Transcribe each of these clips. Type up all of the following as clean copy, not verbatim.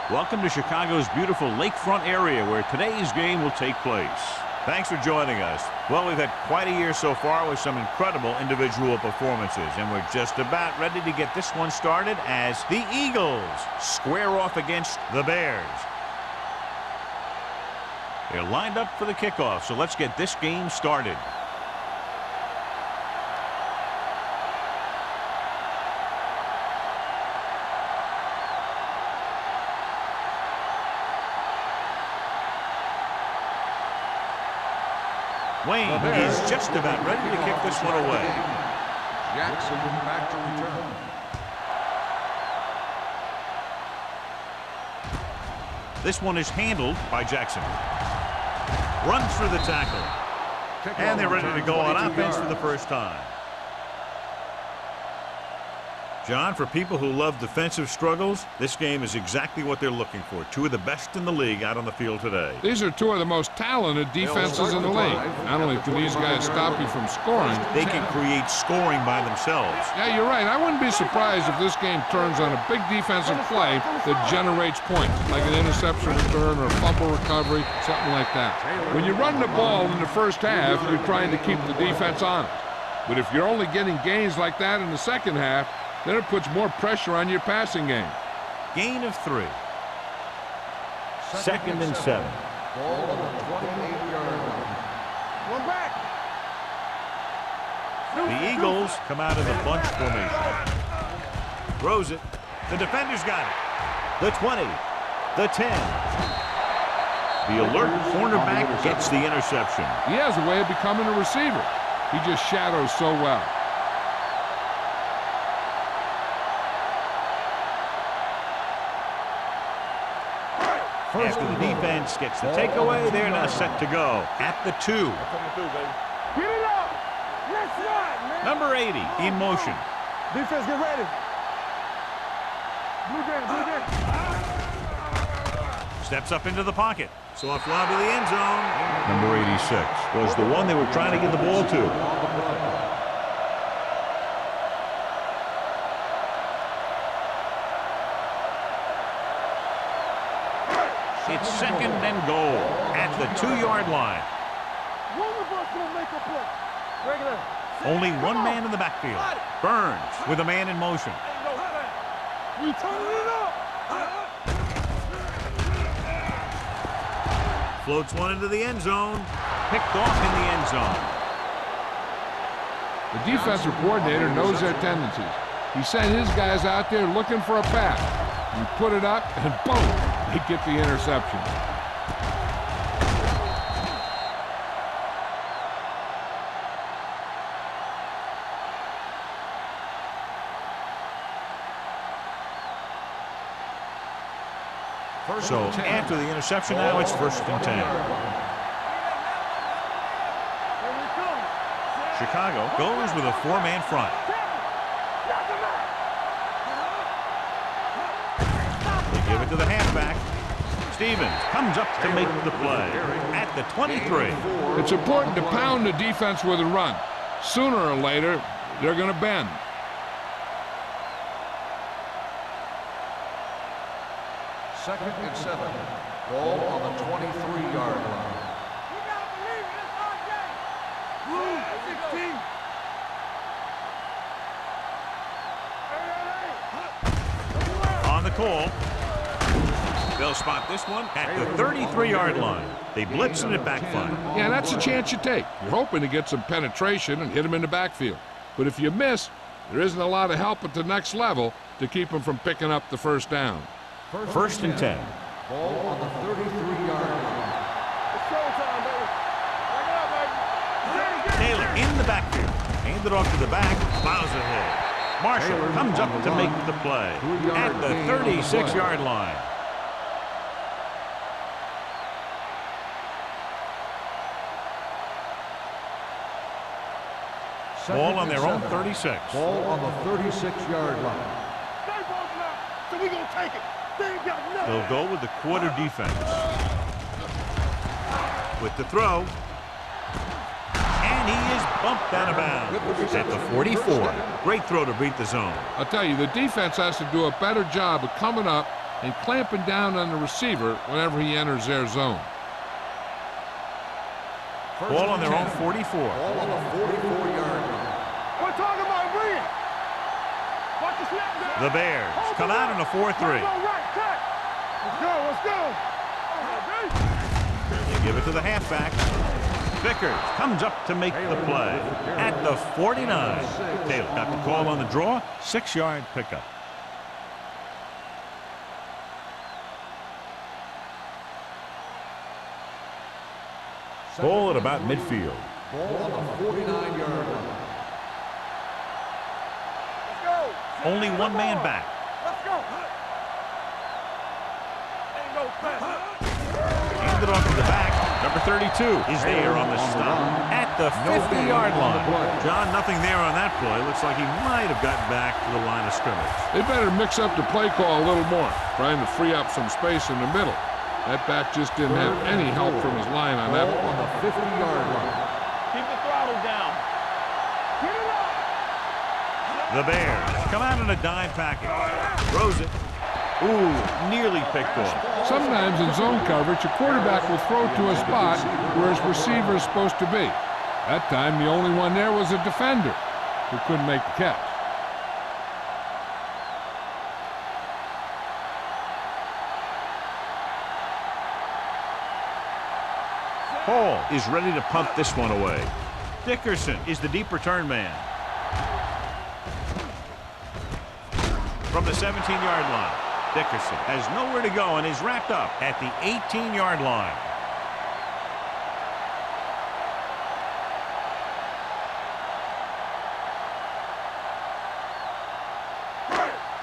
Welcome to Chicago's beautiful lakefront area where today's game will take place. Thanks for joining us. Well, we've had quite a year so far with some incredible individual performances, and we're just about ready to get this one started as the Eagles square off against the Bears. They're lined up for the kickoff, so let's get this game started. Wayne is just about ready to kick this one away. Jackson back to return. This one is handled by Jackson. Runs through the tackle. And they're ready to go on offense for the first time. John, for people who love defensive struggles, this game is exactly what they're looking for. Two of the best in the league out on the field today. These are two of the most talented defenses in the league. Not only can these guys stop you from scoring, they can create scoring by themselves. Yeah, you're right. I wouldn't be surprised if this game turns on a big defensive play that generates points, like an interception return or a fumble recovery, something like that. When you run the ball in the first half, you're trying to keep the defense honest. But if you're only getting gains like that in the second half, then it puts more pressure on your passing game. Gain of 3. Second and 7. Ball on the 28-yard line. One back. The Eagles come out in the bunch formation. Throws it. The defender's got it. The 20. The 10. The alert cornerback gets the interception. He has a way of becoming a receiver. He just shadows so well. After the defense gets the takeaway, they're now set to go at the 2. Get it up. Let's ride, man. Number 80 in motion. Defense, get ready. Blue down. Steps up into the pocket. Soft lob to the end zone. Number 86 was the one they were trying to get the ball to. It's second and goal at the 2-yard line. One of us will make a play. Regular. Only one man in the backfield. Burns with a man in motion. We turning it up. Floats one into the end zone. Picked off in the end zone. The defensive coordinator knows their tendencies. He sent his guys out there looking for a pass. He put it up, and boom, they get the interception. So after the interception, now it's first and 10. Chicago goes with a 4-man front. They give it to the halfback. Stevens comes up to make the play at the 23. It's important to pound the defense with a run. Sooner or later, they're going to bend. Second and 7. Ball on the 23-yard line. You gotta believe it. It's our game. Blue 16. On the call. They'll spot this one at the 33-yard line. They blitz and it backfire. Yeah, that's a chance you take. You're hoping to get some penetration and hit them in the backfield. But if you miss, there isn't a lot of help at the next level to keep them from picking up the first down. First and 10. Ball on the 33-yard line. It's showtime, baby. Bring it up, baby. Taylor in the backfield. Hand it off to the back. Plows ahead. Marshall comes up to make the play at the 36-yard line. Ball on their own 36. Ball on the 36-yard line. Stay both now. So we gonna take it. They ain't got nothing. They'll go with the quarter defense. With the throw. And he is bumped out of bounds at the 44. Great throw to beat the zone. I'll tell you, the defense has to do a better job of coming up and clamping down on the receiver whenever he enters their zone. Ball on their own 44. Ball on the 44-yard line. We're talking about bring it. Watch the snap down. The Bears come out in a 4-3. Let's go, let's go. They give it to the halfback. Vickers comes up to make the play at the 49. Taylor got the call on the draw, 6-yard pickup. Ball at about midfield. Ball on the 49-yard line. Let's go. Only one man back. Let's go. Ain't no pass. Handed off to the back. Number 32 is there on the stop at the 50-yard line. John, nothing there on that play. Looks like he might have gotten back to the line of scrimmage. They better mix up the play call a little more, trying to free up some space in the middle. That back just didn't have any help from his line on that Ball one. on the 50-yard line. Keep the throttle down. Get it up. The Bears come out in a dime package. Throws it. Ooh, nearly picked off. Sometimes in zone coverage, a quarterback will throw to a spot where his receiver is supposed to be. That time, the only one there was a defender who couldn't make the catch. Hall is ready to punt this one away. Dickerson is the deep return man. From the 17-yard line, Dickerson has nowhere to go and is wrapped up at the 18-yard line.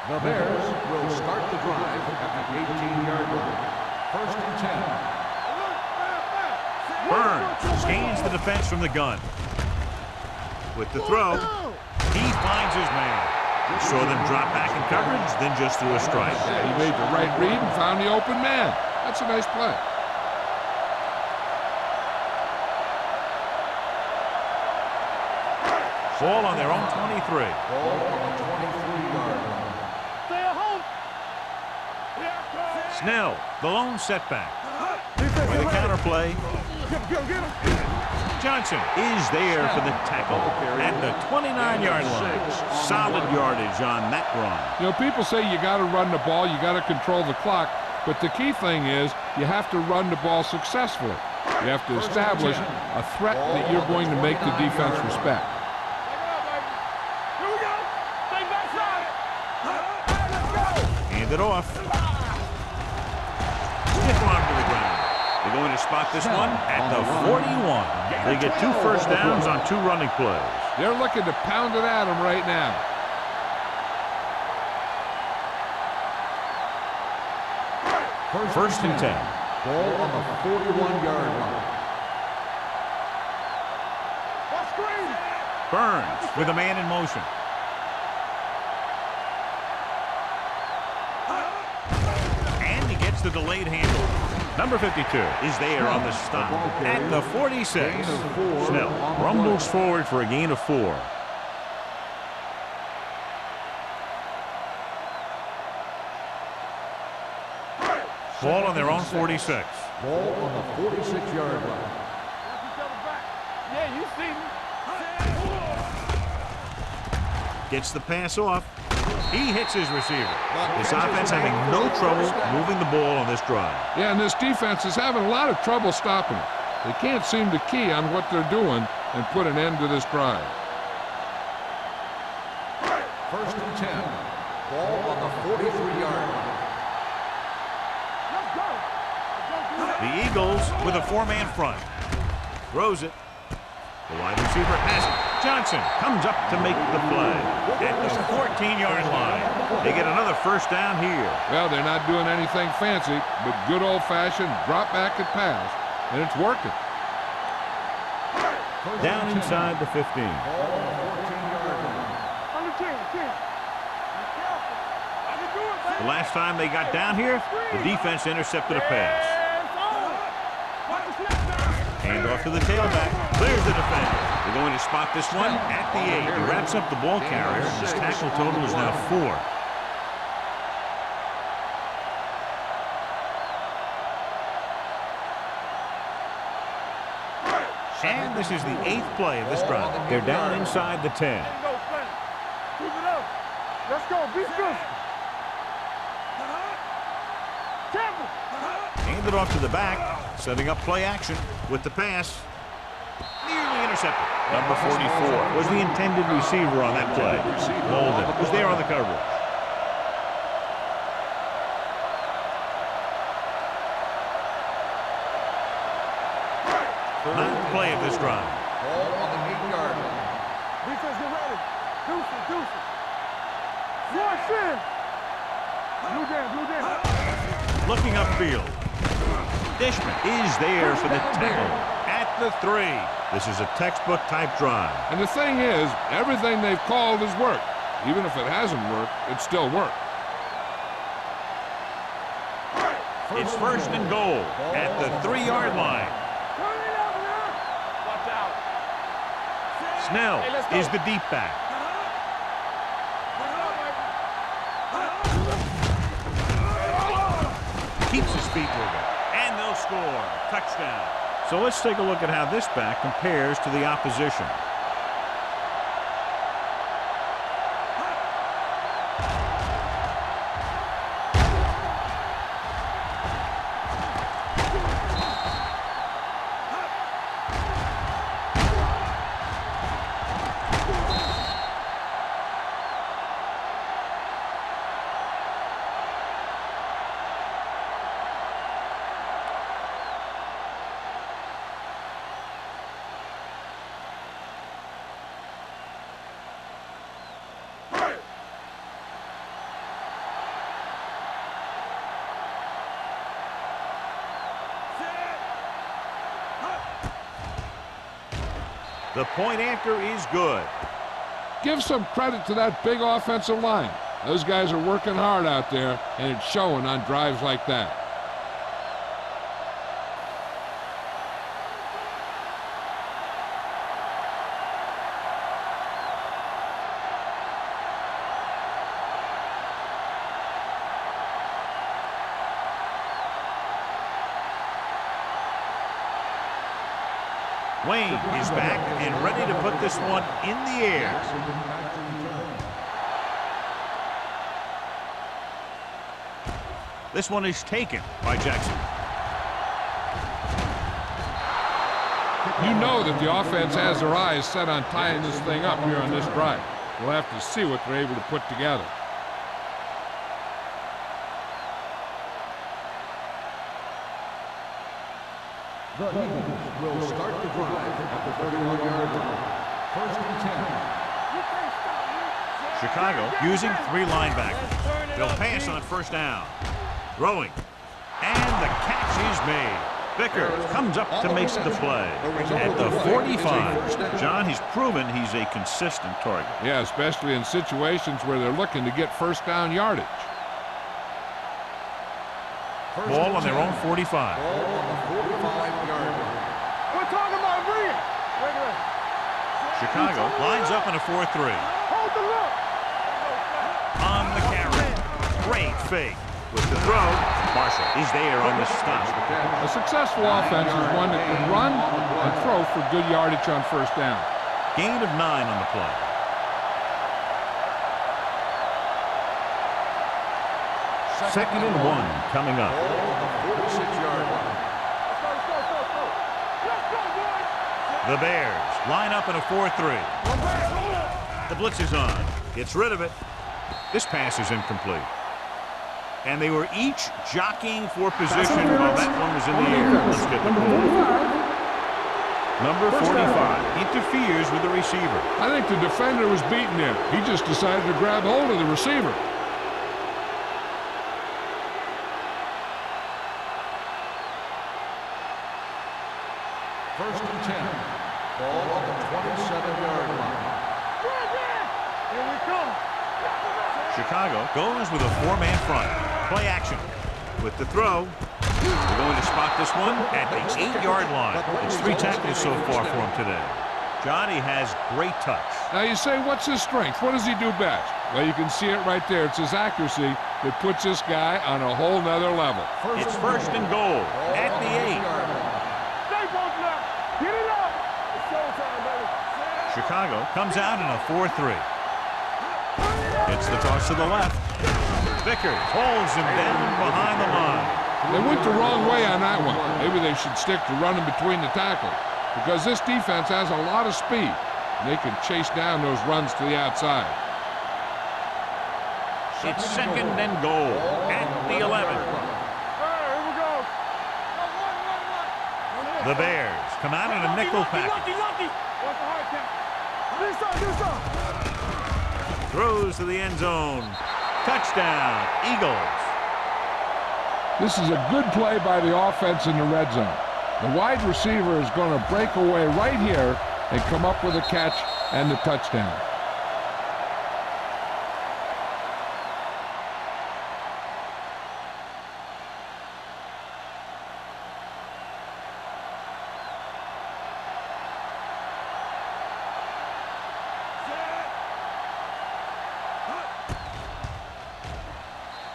The Bears will start the drive at the 18-yard line. First and 10. Burns scans the defense from the gun. With the throw, he finds his man. Saw them drop back in coverage, then just threw a strike. He made the right read and found the open man. That's a nice play. Ball on their own 23. Ball on the 23-yard line. Stay at home. Yeah, Snell, the lone setback. With a counter play, get him. Johnson is there for the tackle at the 29-yard line. Solid yardage on that run. You know, people say you got to run the ball, you got to control the clock, but the key thing is you have to run the ball successfully. You have to establish a threat that you're going to make the defense respect. Here we go. Stay backside. Hand it off. Stiff arm to the ground. They're going to spot this one at the 41. They get 2 first downs on 2 running plays. They're looking to pound it at him right now. First and 10. Ball on the 41-yard line. Burns with a man in motion. And he gets the delayed handle. Number 52 is there on the stop at the 46. Snell rumbles forward for a gain of 4. Ball on their own 46. Ball on the 46-yard line. Yeah, you see me. Gets the pass off. He hits his receiver. This offense having no trouble moving the ball on this drive. Yeah, and this defense is having a lot of trouble stopping it. They can't seem to key on what they're doing and put an end to this drive. First and 10. Ball on the 43-yard line. The Eagles with a 4-man front. Throws it. The wide receiver has it. Johnson comes up to make the play at the 14-yard line. They get another first down here. Well, they're not doing anything fancy, but good old-fashioned drop back and pass, and it's working. Down inside the 15. On the 10. The last time they got down here, the defense intercepted a pass. Hand off to the tailback. Clears the defender. They're going to spot this one at the 8. He wraps up the ball carrier. His tackle total is now 4. And this is the 8th play of this drive. They're down inside the 10. Keep it up. Let's go. Be good. Hand it off to the back, setting up play action with the pass. Nearly intercepted. Number 44 was the intended receiver on that play. Golden was there on the coverage. Ninth play of this drive. Ball on the 8-yard line. Defense, get ready. Deuce it, deuce it. Rush in. Blue down. Looking upfield. Dishman is there for the tackle at the 3. This is a textbook type drive. And the thing is, everything they've called has worked. Even if it hasn't worked, it still worked. It's first and goal at the 3-yard line. Watch out. Snell is the deep back. Keeps his feet moving. And they'll score. Touchdown. So let's take a look at how this back compares to the opposition. The point after is good. Give some credit to that big offensive line. Those guys are working hard out there, and it's showing on drives like that. Wayne is back and ready to put this one in the air. This one is taken by Jackson. You know that the offense has their eyes set on tying this thing up here on this drive. We'll have to see what they're able to put together. The Eagles will start the drive at the 31-yard line. First and 10. Chicago using 3 linebackers. They'll pass on first down. Throwing. And the catch is made. Vickers comes up to make the play. At the 45. John, he's proven he's a consistent target. Yeah, especially in situations where they're looking to get first down yardage. Ball on their own 45. Ball on the 45-yard line. We're talking about Green. Chicago lines up in a 4-3. Hold the look. On the carry. Great fake. With the throw, Marshall is there on the stop. A successful offense is one that can run and throw for good yardage on first down. Gain of 9 on the play. Second and 1 coming up. Ball on the 46-yard line. Let's go, boys. The Bears line up in a 4-3. The blitz is on. Gets rid of it. This pass is incomplete. And they were each jockeying for position while that one was in the air. Let's get the call. Number 45 interferes with the receiver. I think the defender was beaten there. He just decided to grab hold of the receiver. First and 10. Ball on the 27-yard line. Here we come. Chicago goes with a 4-man front. Play action. With the throw, they're going to spot this one at the 8-yard line. It's 3 tackles so far for him today. Johnny has great touch. Now you say, what's his strength? What does he do best? Well, you can see it right there. It's his accuracy that puts this guy on a whole nother level. It's first and goal at the 8. Stay both left. Get it up. Chicago comes out in a 4-3. It's the toss to the left. Vickers holds him down behind the line. They went the wrong way on that one. Maybe they should stick to running between the tackles because this defense has a lot of speed. And they can chase down those runs to the outside. It's second and goal at the 11. Here we go. The Bears come out in a nickel package. What's the hard count? Do some. Throws to the end zone. Touchdown, Eagles. This is a good play by the offense in the red zone. The wide receiver is going to break away right here and come up with a catch and the touchdown.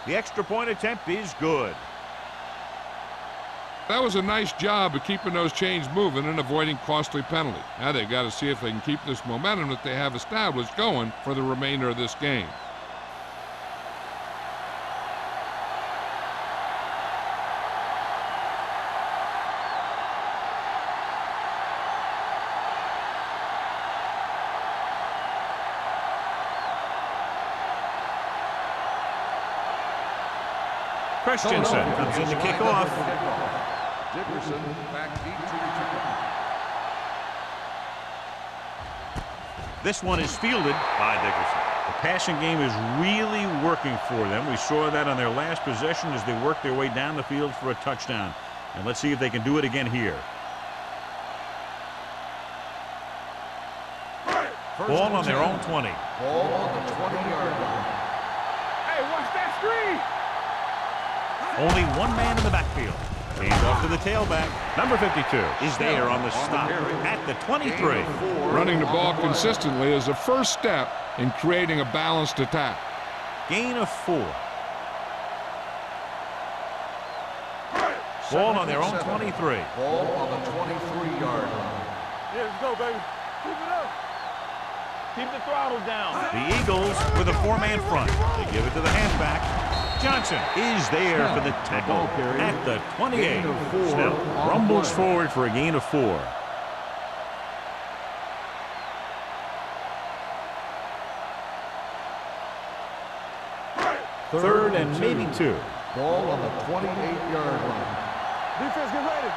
The extra point attempt is good. That was a nice job of keeping those chains moving and avoiding costly penalties. Now they've got to see if they can keep this momentum that they have established going for the remainder of this game. Christensen comes in to kick off. Dickerson back deep to return. This one is fielded by Dickerson. The passing game is really working for them. We saw that on their last possession as they worked their way down the field for a touchdown. And let's see if they can do it again here. Ball on their own 20. Ball on the 20-yard line. Hey, watch that screen. Only one man in the backfield. Hands off to the tailback. Number 52 is there on the stop at the 23. Running the ball consistently is the first step in creating a balanced attack. Gain of 4. Ball on their own 23. Ball on the 23-yard line. Yeah, let's go, baby. Keep it up. Keep the throttle down. The Eagles with a 4-man front. They give it to the halfback. Johnson is there for the tackle at the 28. Snell rumbles forward for a gain of 4. Third and maybe 2. Ball on the 28-yard line. Defense, get ready.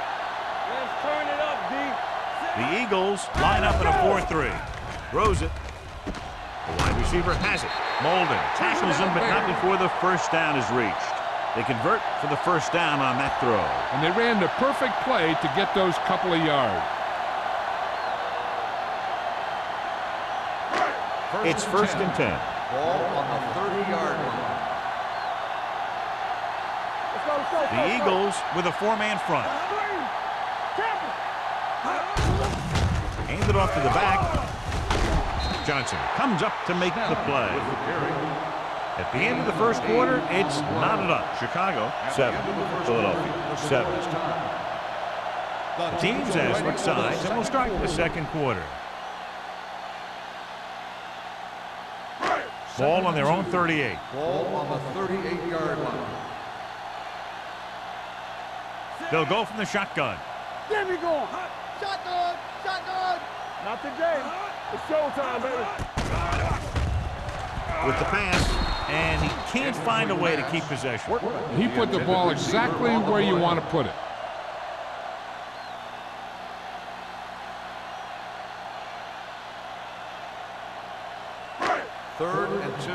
Let's turn it up, D. The Eagles line up in a 4-3. Throws it. The wide receiver has it. Molden tackles him, but not before the first down is reached. They convert for the first down on that throw. And they ran the perfect play to get those couple of yards. It's first and 10. Ball on the 30-yard line. Let's go, let's go. The Eagles with a 4-man front. Hand it off to the back. Johnson comes up to make the play. At the end of the first quarter, it's knotted up. Chicago 7, Philadelphia 7. The teams have switched sides and will start the second quarter. Ball on their own 38. Ball on the 38-yard line. They'll go from the shotgun. Get me going. Shotgun, shotgun. Not today. It's showtime, baby. With the pass, and he can't find a way to keep possession. He put the ball exactly where you want to put it. Third and 2.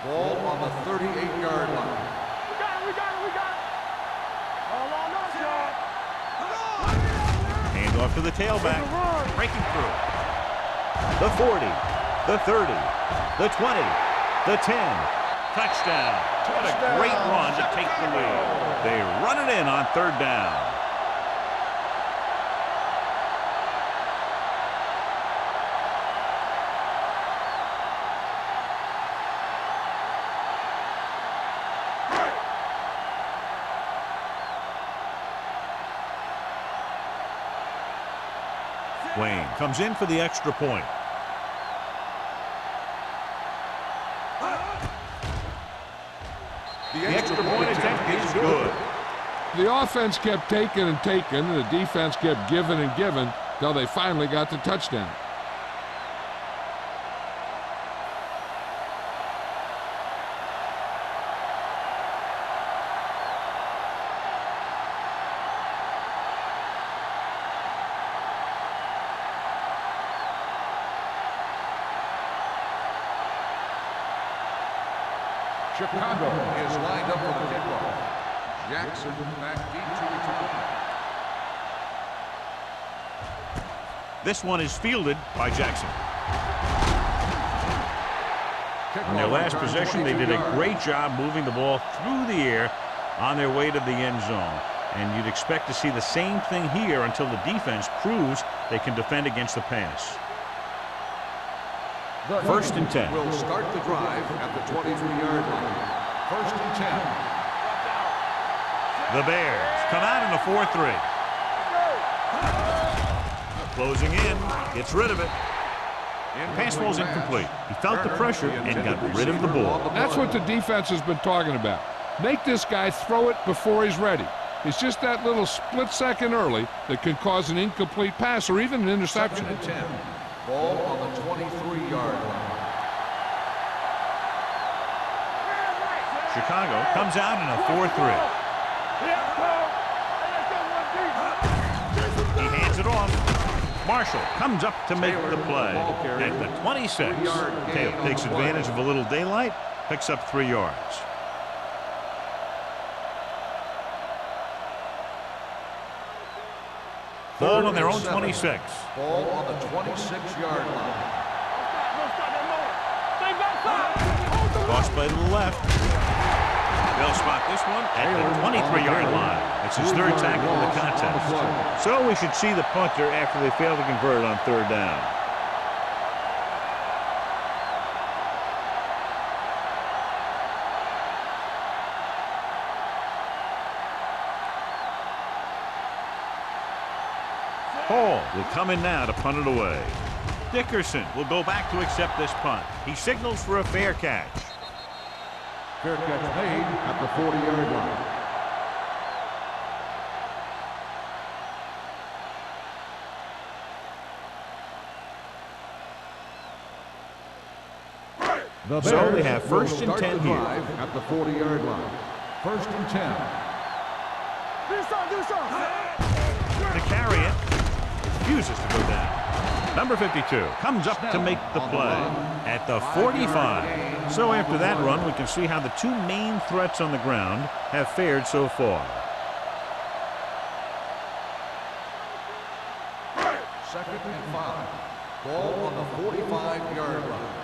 Ball on the 38-yard line. We got it, we got it, we got it. All on us, y'all. Hand off to the tailback. Breaking through. The 40, the 30, the 20, the 10. Touchdown. What a great run to take the lead. They run it in on third down. Wayne comes in for the extra point. The extra point attempt is good. The offense kept taking and taking, and the defense kept giving and giving till they finally got the touchdown. Chicago is lined up for the kickoff. Jackson back deep to return. This one is fielded by Jackson. On their last possession, they did a great job moving the ball through the air on their way to the end zone. And you'd expect to see the same thing here until the defense proves they can defend against the pass. First and 10. Will start the drive at the 23-yard line. First and 10. The Bears come out in a 4-3. Closing in, gets rid of it. Pass ball's incomplete. He felt the pressure and got rid of the ball. That's what the defense has been talking about. Make this guy throw it before he's ready. It's just that little split second early that can cause an incomplete pass or even an interception. Second and 10. Ball on the 23-yard line. Chicago comes out in a 4-3. He hands it off. Marshall comes up to make the play at the 26. Taylor takes advantage of a little daylight, picks up 3 yards. Ball on their own 26. Ball on the 26-yard line. Cross play to the left. They'll spot this one at the 23-yard line. It's his third tackle of the contest. So we should see the punter after they fail to convert on third down. Hall will come in now to punt it away. Dickerson will go back to accept this punt. He signals for a fair catch. Fair catch made at the 40-yard line. So they have first and 10 here. At the 40-yard line. First and 10. To carry it, refuses to go down. Number 52 comes up to make the play at the 45. So after that run, we can see how the two main threats on the ground have fared so far. Second and 5. Ball on the 45-yard line.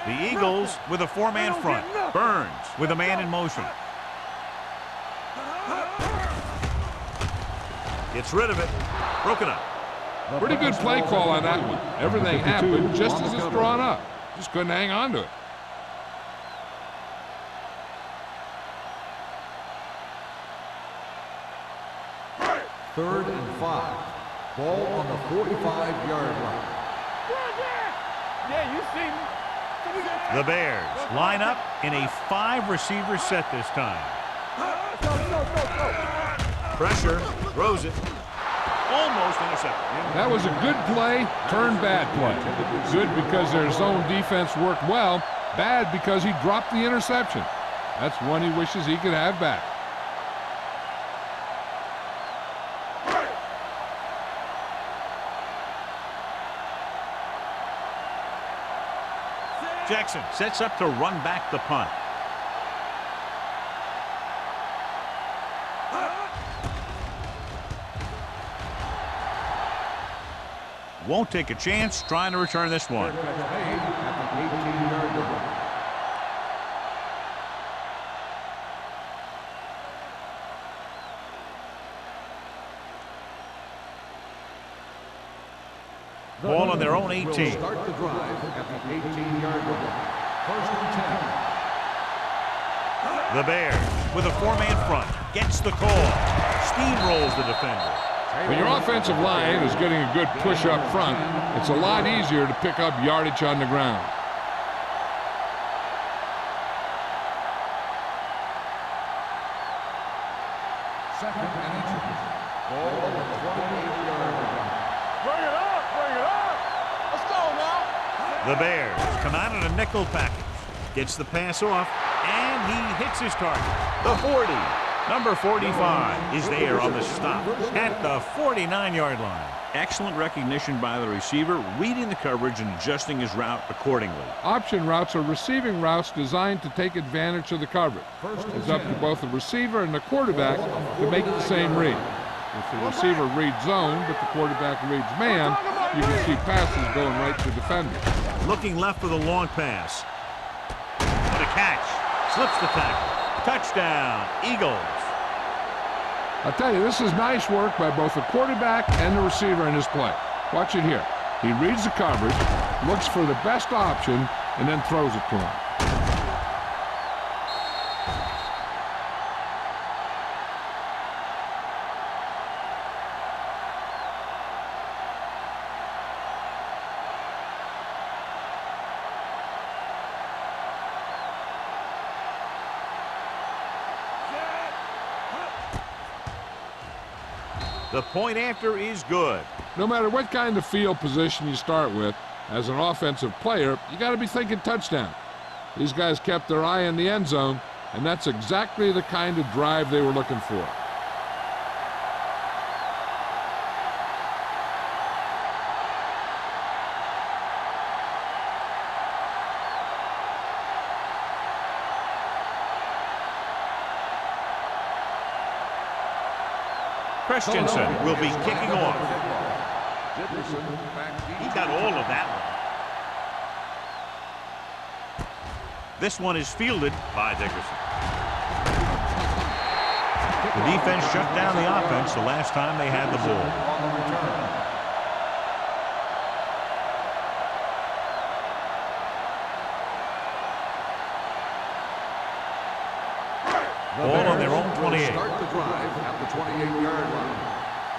The Eagles with a 4-man front. Burns with a man in motion. Gets rid of it. Broken up. Pretty good play call on that one. Everything happened just as it's drawn up. Just couldn't hang on to it. Third and 5. Ball on the 45-yard line. Yeah, you see me. The Bears line up in a 5-receiver set this time. Pressure, throws it, almost intercepted. That was a good play, turned bad play. Good because their zone defense worked well, bad because he dropped the interception. That's one he wishes he could have back. Jackson sets up to run back the punt. Won't take a chance trying to return this one. Ball on their own 18. Start the drive at the 18-yard line. First and 10. The Bears with a 4-man front gets the call. Steamrolls the defender. When your offensive line is getting a good push up front, it's a lot easier to pick up yardage on the ground. Second and inches. Ball on the 28-yard line. Bring it up! Bring it up! Let's go now! The Bears come out in a nickel package. Gets the pass off, and he hits his target. The 40. Number 45 is there on the stop at the 49-yard line. Excellent recognition by the receiver, reading the coverage and adjusting his route accordingly. Option routes are receiving routes designed to take advantage of the coverage. It's up to both the receiver and the quarterback to make the same read. If the receiver reads zone, but the quarterback reads man, you can see passes going right to defenders. Looking left for the long pass. What a catch. Slips the tackle. Touchdown, Eagles. I'll tell you, this is nice work by both the quarterback and the receiver in his play. Watch it here. He reads the coverage, looks for the best option, and then throws it to him. The point after is good. No matter what kind of field position you start with, as an offensive player, you got to be thinking touchdown. These guys kept their eye on the end zone, and that's exactly the kind of drive they were looking for. Christensen will be kicking off. He got all of that one. This one is fielded by Dickerson. The defense shut down the offense the last time they had the ball. Ball on their own 28. Start the drive at the 28-yard line.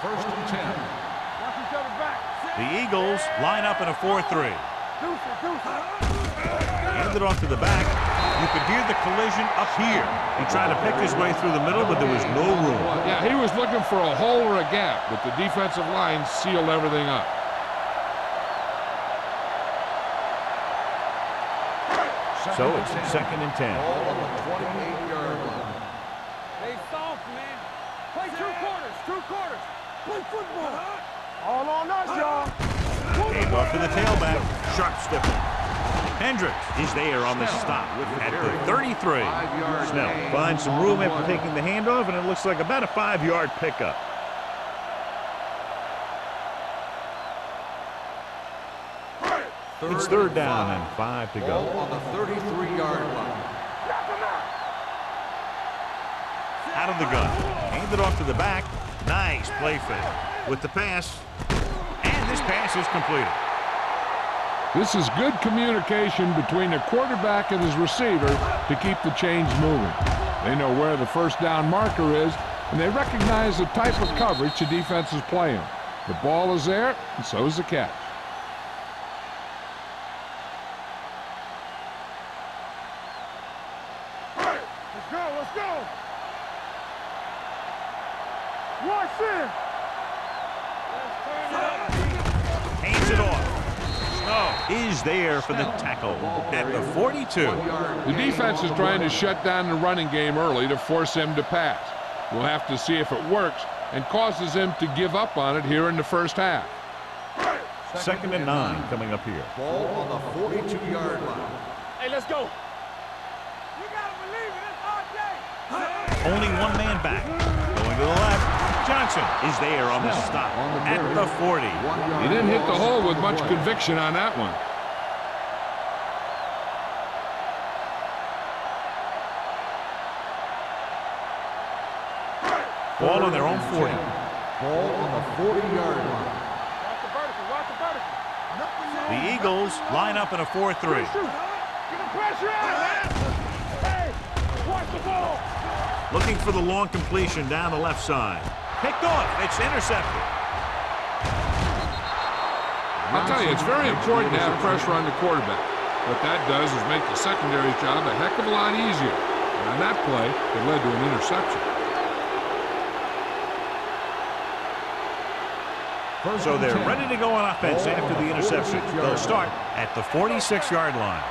First and 10. Watch each other back. The Eagles line up in a 4-3. Hand it off to the back. You could hear the collision up here. He tried to pick his way through the middle, but there was no room. Yeah, he was looking for a hole or a gap, but the defensive line sealed everything up. So it's second and 10. Ball on the 28-yard line. Stay soft, man. Play two quarters. Play football. All on us, y'all. Hand off to the tailback. Sharp stiffer. Hendricks is there on the stop at the 33. Snell finds some room after taking the handoff, and it looks like about a 5-yard pickup. It's third down and 5 to go. Ball on the 33-yard line. Out of the gun. Hand it off to the back. Nice play fake with the pass. And this pass is completed. This is good communication between the quarterback and his receiver to keep the chains moving. They know where the first down marker is, and they recognize the type of coverage the defense is playing. The ball is there, and so is the catch. Let's go. Watch in. Hands it off. Snow is there for the tackle at the 42. The defense is trying to shut down the running game early to force him to pass. We'll have to see if it works and causes him to give up on it here in the first half. Second and 9 coming up here. Ball on the 42-yard line. Hey, let's go. You gotta believe it. It's our day. Only one man back. Going to the left. Johnson is there on the stop at the 40. He didn't hit the hole with much conviction on that one. Ball on their own 40. Ball on the 40-yard line. Watch the vertical. The Eagles line up in a 4-3. Get the pressure out, man. Hey, watch the ball. Looking for the long completion down the left side. Picked off. It's intercepted. I'll tell you, it's very important to have pressure on the quarterback. What that does is make the secondary's job a heck of a lot easier. And on that play, it led to an interception. So they're ready to go on offense after the interception. They'll start at the 46-yard line.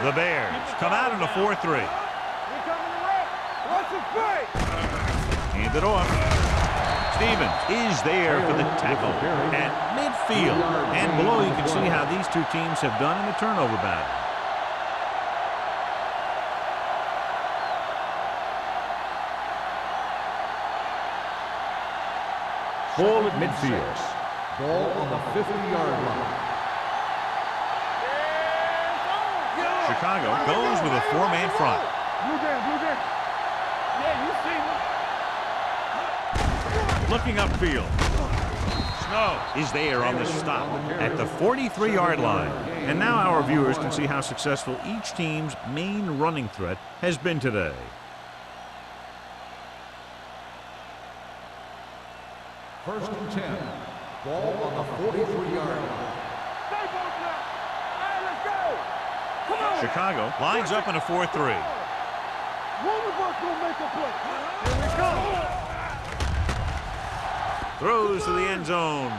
The Bears come out in a 4-3. Hand it off. Stevens is there for the tackle at midfield. And below you can see how these two teams have done in the turnover battle. Ball at midfield. Ball on the 50-yard line. Chicago goes with a 4-man front. Blue jam. Yeah, you see me. Looking upfield. Snow is there on the stop at the 43-yard line. And now our viewers can see how successful each team's main running threat has been today. First and 10. Ball on the 43-yard line. Chicago lines up in a 4-3. One of us will make a play. Here we go. Throws to the end zone.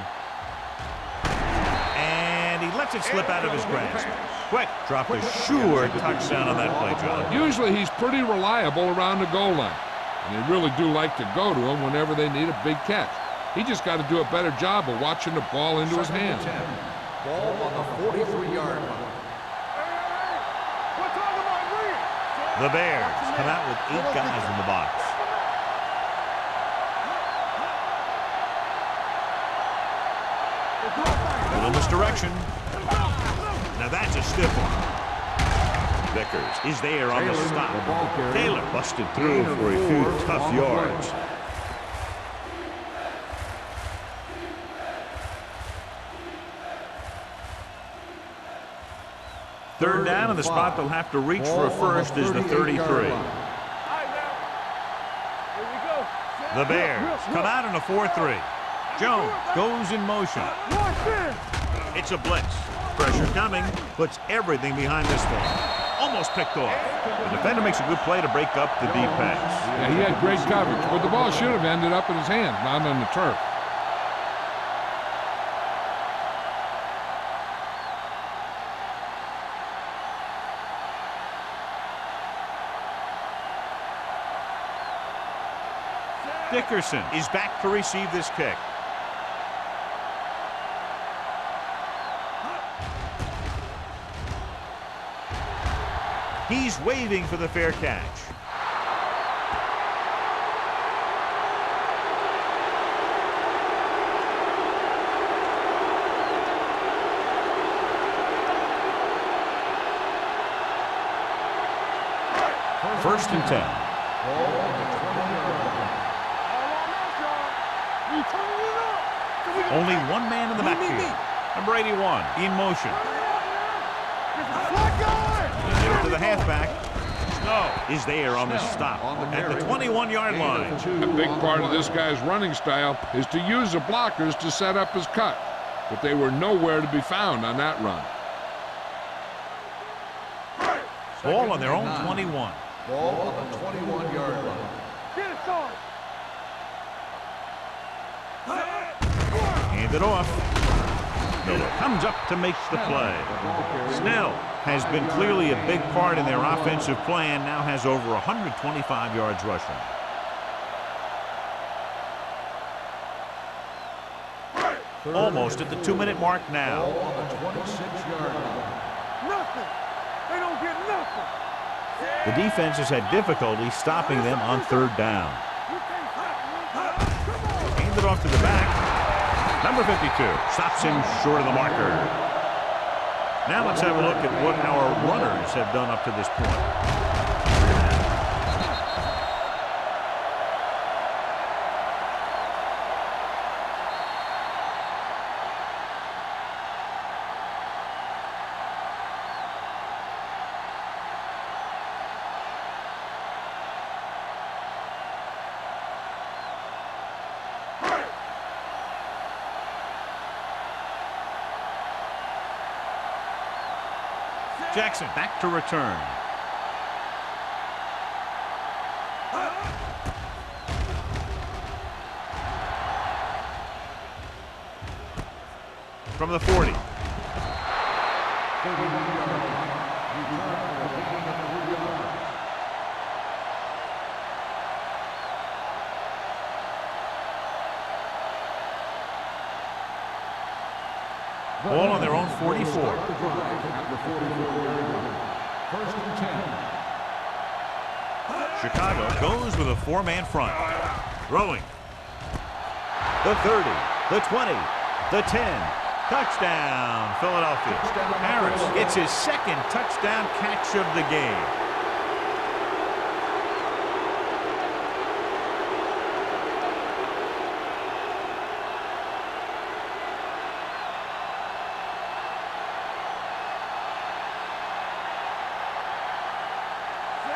And he lets it slip out of his grasp. Quick, drop a sure touchdown on that play, John. Usually he's pretty reliable around the goal line. And they really do like to go to him whenever they need a big catch. He just got to do a better job of watching the ball into his hands. Ball on the 43-yard line. The Bears come out with 8 guys in the box. Little misdirection. Now that's a stiff one. Vickers is there on the stop. Taylor busted through for a few tough yards. Third down, and the spot they'll have to reach for a first is the 33. The Bears come out in a 4-3. Jones goes in motion. It's a blitz. Pressure coming, puts everything behind this one. Almost picked off. The defender makes a good play to break up the deep pass. Yeah, he had great coverage, but the ball should have ended up in his hands, not on the turf. Dickerson is back to receive this kick. He's waving for the fair catch. First and 10. Only one man in the backfield. Number 81 in motion. Give it to the halfback. Snow is there on the stop at the 21-yard line. A big part of this guy's running style is to use the blockers to set up his cut, but they were nowhere to be found on that run. Ball on their own 21. Ball on the 21-yard line. Get it started. Hand it off. Miller comes up to make the play. Snell has been clearly a big part in their offensive plan, now has over 125 yards rushing. Almost at the 2-minute mark now. Ball on the 26-yard line. Nothing. They don't get nothing. The defense has had difficulty stopping them on third down. Hand it off to the back. Number 52 stops him short of the marker. Now let's have a look at what our runners have done up to this point. Jackson back to return. From the 40. Ball on their own 44. First and 10. Chicago goes with a four-man front. Throwing. The 30, the 20, the 10. Touchdown, Philadelphia. Harris gets his second touchdown catch of the game.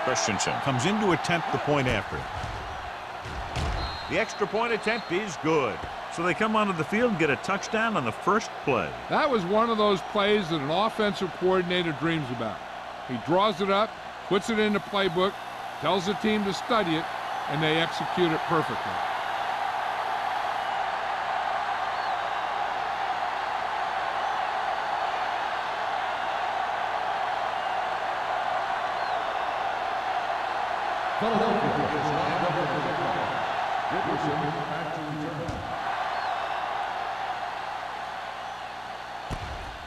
Christensen comes in to attempt the point after. The extra point attempt is good. So they come onto the field and get a touchdown on the first play. That was one of those plays that an offensive coordinator dreams about. He draws it up, puts it in the playbook, tells the team to study it, and they execute it perfectly. Philadelphia is lined up with the kickoff. Dickerson back to return.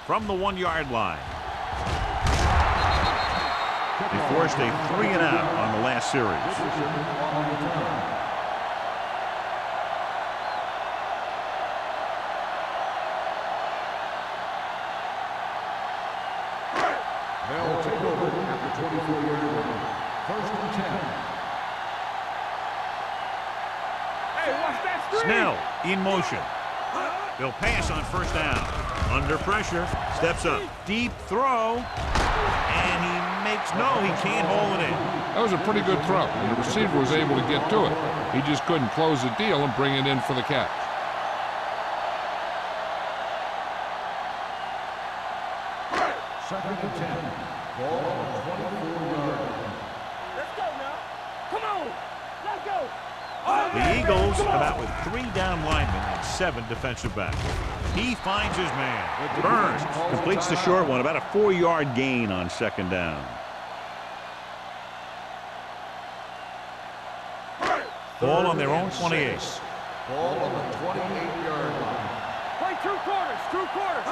From the 1-yard line. They forced a 3-and-out on the last series. They'll take over at the 24-yard line. First and 10. Hey, watch that screen. Snell in motion. They'll pass on first down. Under pressure, steps up. Deep throw. And he makes he can't hold it in. That was a pretty good throw, and the receiver was able to get to it. He just couldn't close the deal and bring it in for the catch. Second and 10. Ball on the 24-yard line. Let's go now. Come on. Let's go. The Eagles come out with 3 down linemen and 7 defensive backs. He finds his man. Burns completes the short one, about a 4-yard gain on second down. Ball on their own 28. Ball on the 28-yard line. Play 2 quarters. 2 quarters.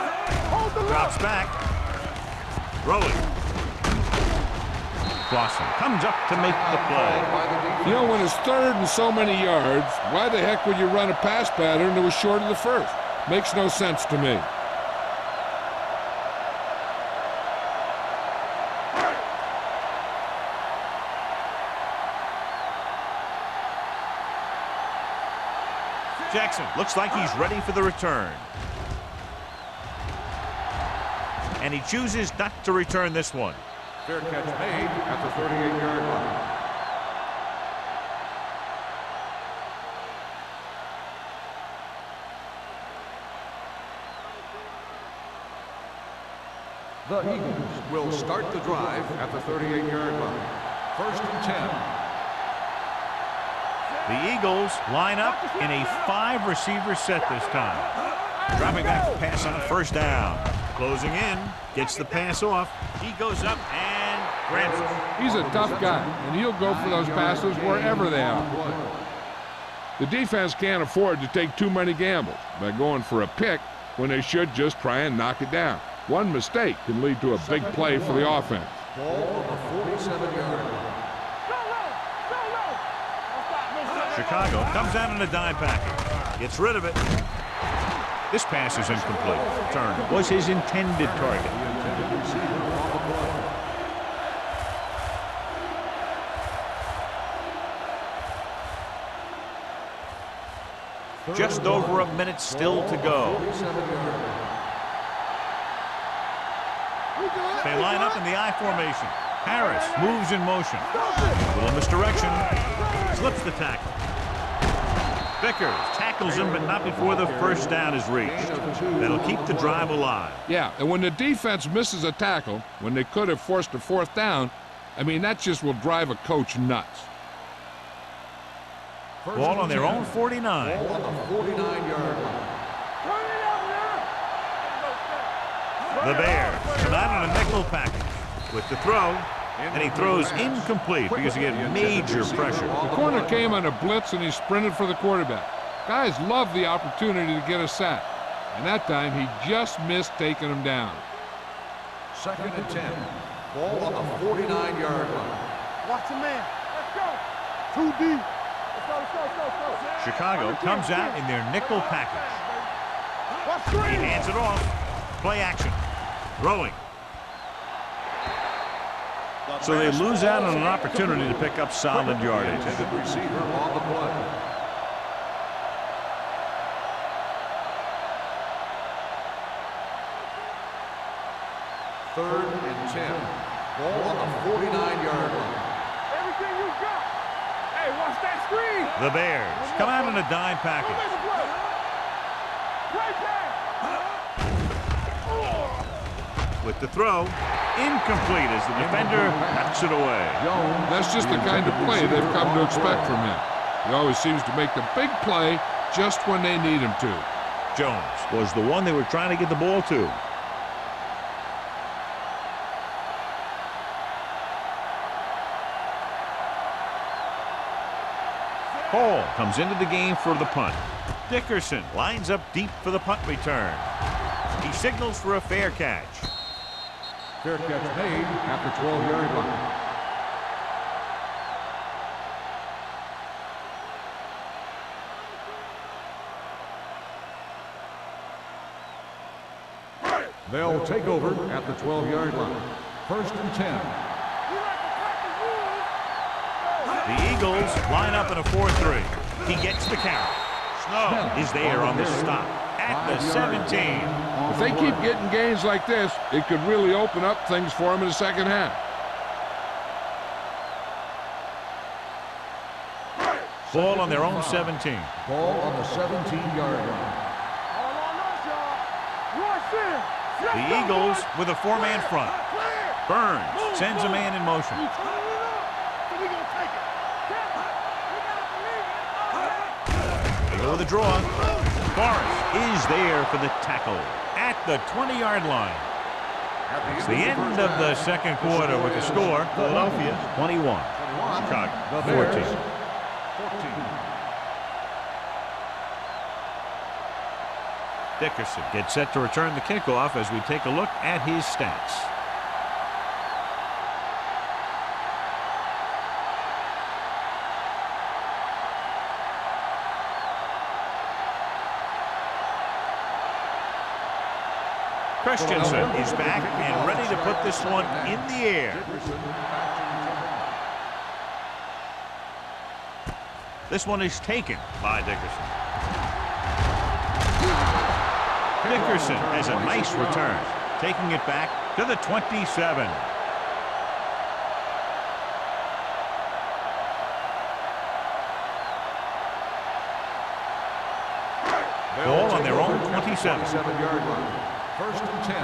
Hold the Drops back. Throwing. Clausen comes up to make the play. You know, when it's third and so many yards, why the heck would you run a pass pattern that was short of the first? Makes no sense to me. Jackson looks like he's ready for the return. And he chooses not to return this one. Fair catch made at the 38-yard line. The Eagles will start the drive at the 38-yard line. First and 10. The Eagles line up in a 5-receiver set this time. Dropping back to pass on first down. Closing in, gets the pass off. He goes up and grabs it. He's a tough guy, and he'll go for those passes wherever they are. The defense can't afford to take too many gambles by going for a pick when they should just try and knock it down. One mistake can lead to a big play for the offense. Ball on the 47-yard line. Chicago comes out in a dime package. Gets rid of it. This pass is incomplete. Turner was his intended target. Just over a minute still to go. They line up in the I formation. Harris moves in motion. A little misdirection. Slips the tackle. Vickers tackles him, but not before the first down is reached. That'll keep the drive alive. Yeah, and when the defense misses a tackle, when they could have forced a fourth down, I mean, that just will drive a coach nuts. Ball on their own 49. Ball on the 49-yard line. The Bears come out on a nickel package with the throw, and he throws incomplete because he had major pressure. The corner came on a blitz, and he sprinted for the quarterback. Guys love the opportunity to get a sack, and that time he just missed taking him down. 2nd and 10. Ball on the 49-yard line. Watch the man. Let's go. Too deep. Let's go. Chicago comes out in their nickel package. He hands it off. Play action. Throwing. So they lose out on an opportunity to pick up solid yardage. Receiver on the play. Third and 10. Ball on the 49-yard line. Everything you got. Hey, watch that screen. The Bears come out in a dime package. Play pass. With the throw, incomplete as the defender knocks it away. That's just the kind of play they've come to expect from him. He always seems to make the big play just when they need him to. Jones was the one they were trying to get the ball to. Hall comes into the game for the punt. Dickerson lines up deep for the punt return. He signals for a fair catch. Fair catch made at the 12-yard line. They'll take over at the 12-yard line. 1st and 10. The Eagles line up in a 4-3. He gets the count. Snow is there on this stop at the 17. If they keep getting gains like this, it could really open up things for them in the second half. Ball on their own 17. Ball on the 17-yard line. The Eagles with a 4-man front. Burns sends a man in motion. They go with a draw. Forrest is there for the tackle at the 20-yard line. It's the end of the second quarter with the score. Philadelphia 21. Chicago 14. Dickerson gets set to return the kickoff as we take a look at his stats. Christensen is back and ready to put this one in the air. This one is taken by Dickerson. Dickerson has a nice return, taking it back to the 27. Ball on their own 27. 7-yard line. 1st and 10.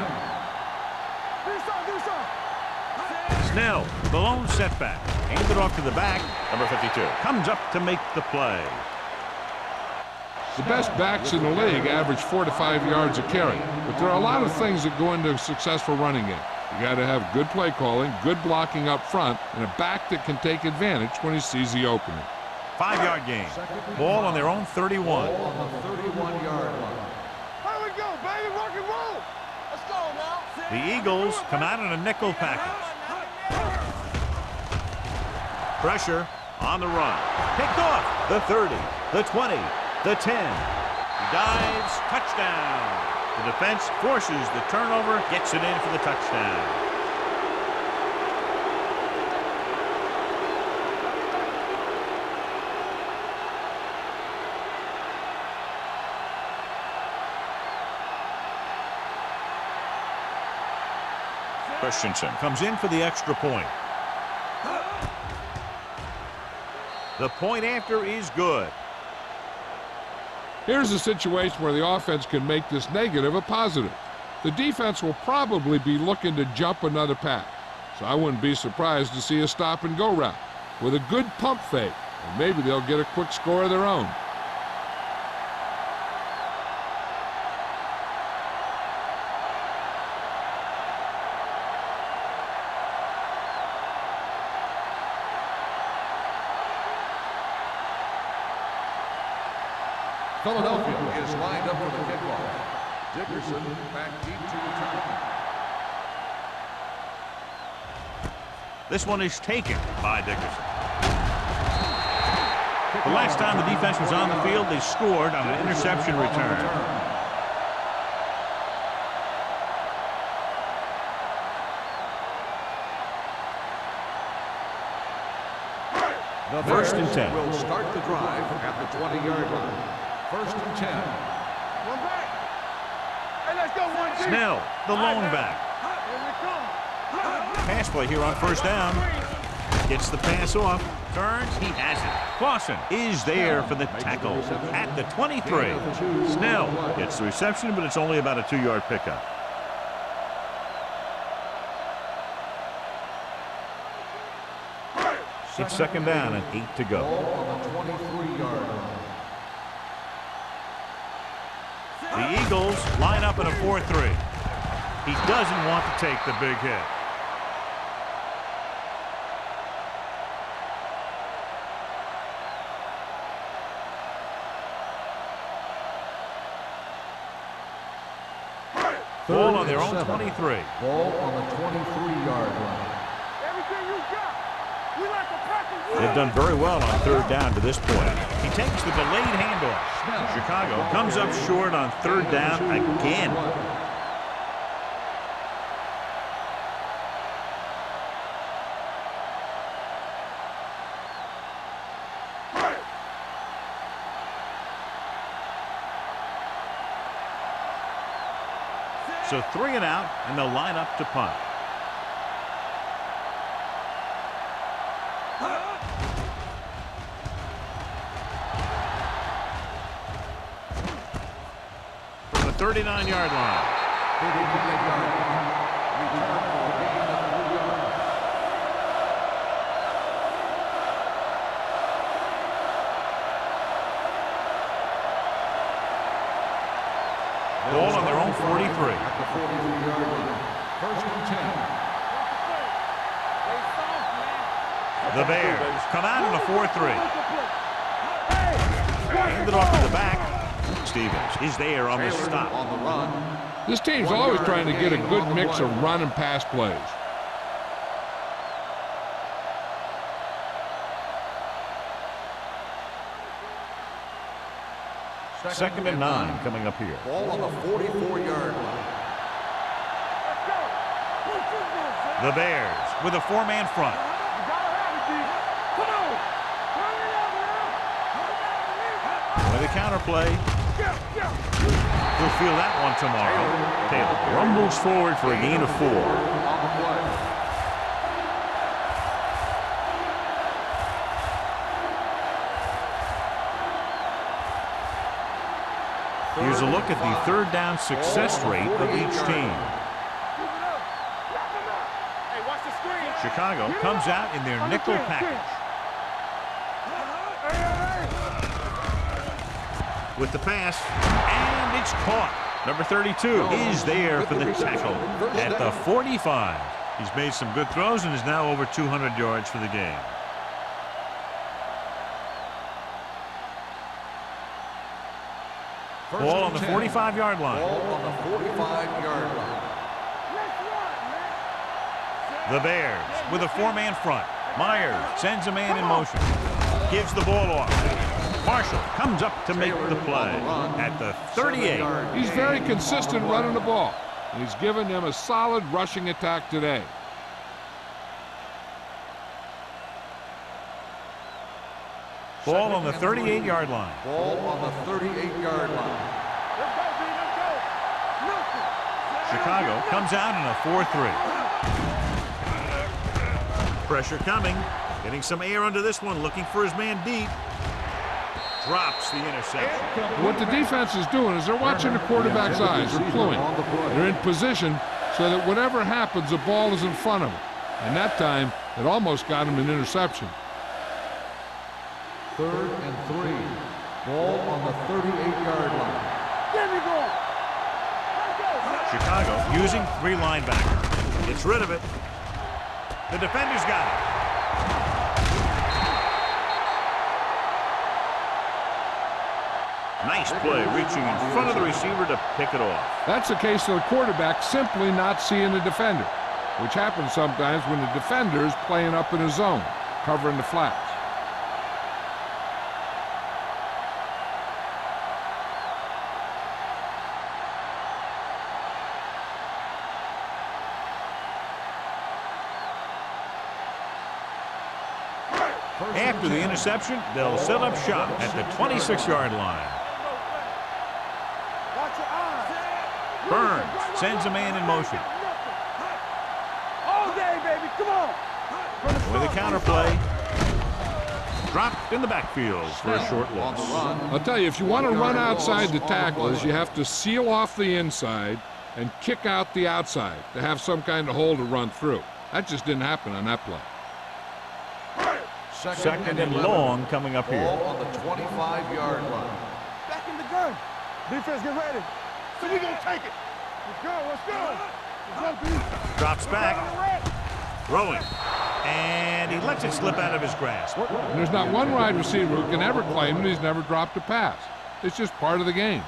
Snell, the lone setback. Handed off to the back. Number 52 comes up to make the play. The best backs in the league average 4 to 5 yards a carry, but there are a lot of things that go into a successful running game. You got to have good play calling, good blocking up front, and a back that can take advantage when he sees the opening. 5-yard gain. Ball on their own 31. Ball on the 31-yard line. Here we go, baby. Rock and roll. Let's go now. The Eagles come out in a nickel package. Pressure on the run. Picked off. The 30, the 20, the 10. He dives. Touchdown. The defense forces the turnover, gets it in for the touchdown. Christensen comes in for the extra point. The point after is good. Here's a situation where the offense can make this negative a positive. The defense will probably be looking to jump another pack, so I wouldn't be surprised to see a stop-and-go route with a good pump fake, and maybe they'll get a quick score of their own. Philadelphia is lined up for the kickoff. Dickerson back deep to return. This one is taken by Dickerson. The last time the defense was on the field, they scored on an interception return. The First and 10. will start the drive at the 20-yard line. First and 10. One back. Hey, let's go, one deep. Snell, the lone back. Here we come. Pass play here on first down. Gets the pass off. Turns, he has it. Clausen is there for the tackle at the 23. Snell gets the reception, but it's only about a 2-yard pickup. It's second down and 8 to go. Ball on the 23-yard line. The Eagles line up in a 4-3. He doesn't want to take the big hit. Ball on their own 23. Ball on the 23-yard line. Everything you got. We like a pack of They've done very well on third down to this point. He takes the delayed handoff. Chicago comes up short on third down again. So 3 and out, and they'll line up to punt. From the 39-yard line. 39-yard line. Return for a gain of 3 yards. Ball on their own 43. At the 43-yard line. First and 10. The Bears come out in a 4-3. Handed off to the back. Stevens is there on the Taylor stop. on the run. This team's always trying to get a good mix of run and pass plays. Second and 9 coming up here. Ball on the 44-yard line. The Bears with a 4-man front. With a counter play. He'll feel that one tomorrow. Taylor rumbles forward for a gain of 4. On the play. Here's a look at the third down success rate of each team. Chicago comes out in their nickel package. With the pass, and it's caught. Number 32 is there for the tackle at the 45. He's made some good throws and is now over 200 yards for the game. Ball on the 45-yard line. Ball on the 45-yard line. The Bears with a 4-man front. Myers sends a man in motion. Gives the ball off. Marshall comes up to make the play at the 38. He's very consistent running the ball, and he's given them a solid rushing attack today. Ball on the 38-yard line. Ball on the 38-yard line. Chicago comes out in a 4-3. Pressure coming. Getting some air under this one. Looking for his man deep. drops the interception. What the defense is doing is they're watching the quarterback's eyes. They're cluing. They're in position so that whatever happens, the ball is in front of them. And that time, it almost got him an interception. 3rd and 3. Ball on the 38-yard line. Get me going. Chicago using 3 linebackers. Gets rid of it. The defender's got it. Nice play, reaching in front of the receiver to pick it off. That's the case of the quarterback simply not seeing the defender, which happens sometimes when the defender is playing up in his zone, covering the flats. After the interception, they'll set up shop at the 26-yard line. Watch your eyes. Burns sends a man in motion. All day, baby. Come on. With a counterplay. Dropped in the backfield for a short loss. I'll tell you, if you want to run outside the tacklers, you have to seal off the inside and kick out the outside to have some kind of hole to run through. That just didn't happen on that play. Second and long coming up here. Ball on the 25-yard line. Back in the gun. Defense, get ready. So we gonna take it. Let's go. Let's go. Let's go, D. Drops back. Throwing. And he lets it slip out of his grasp. And there's not one wide receiver who can ever claim that he's never dropped a pass. It's just part of the game.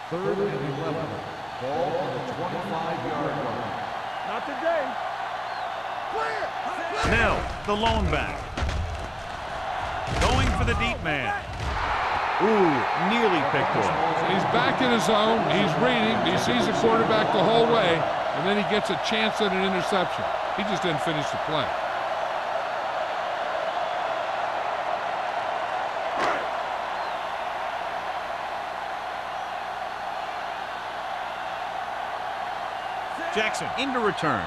Third and 11. Ball on the 25-yard line. Not today. Clear. Snell, the lone back. Going for the deep man. Ooh, nearly picked off. He's back in his zone. He's reading. He sees the quarterback the whole way, and then he gets a chance at an interception. He just didn't finish the play. Jackson into return.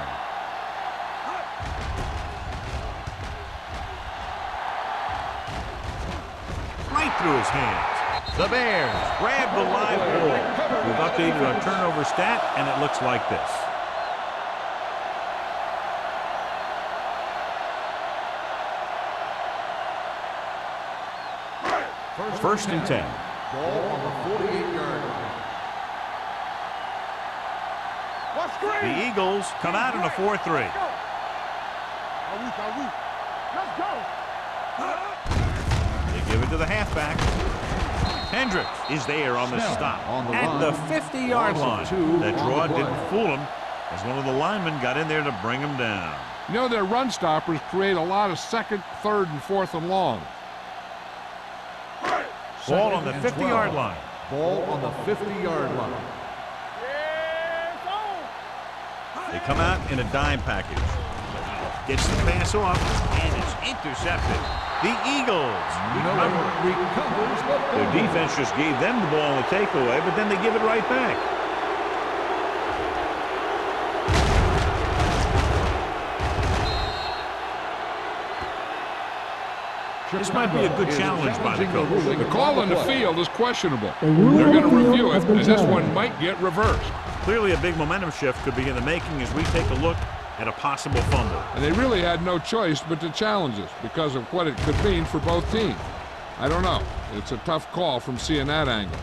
Right through his hands. The Bears grab the live ball. We've updated our turnover stat, and it looks like this. First and 10. Ball on the 48-yard line. The Eagles come out in a 4-3. Let's go. They give it to the halfback. Hendricks is there on the stop at the 50-yard line. That draw didn't fool him as one of the linemen got in there to bring him down. You know, their run stoppers create a lot of 2nd, 3rd, and 4th and long. Ball on the 50-yard line. Ball on the 50-yard line. They come out in a dime package. Gets the pass off, and it's intercepted. The Eagles Recovers the ball. Their defense just gave them the ball on the takeaway, but then they give it right back. This might be a good challenge by the coach. The call on the field is questionable. They're going to review it, and this one might get reversed. Clearly a big momentum shift could be in the making as we take a look at a possible fumble. And they really had no choice but to challenge us because of what it could mean for both teams. I don't know. It's a tough call from seeing that angle.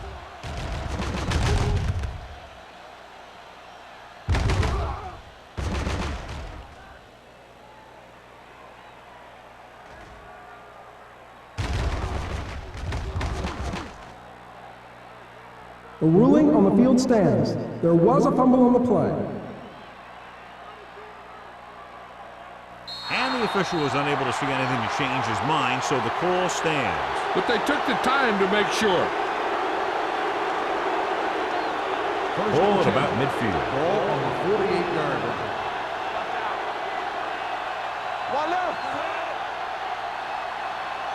The ruling on the field stands. There was a fumble on the play. And the official was unable to see anything to change his mind, so the call stands. But they took the time to make sure. Ball at about midfield. Ball on the 48-yard line. One left.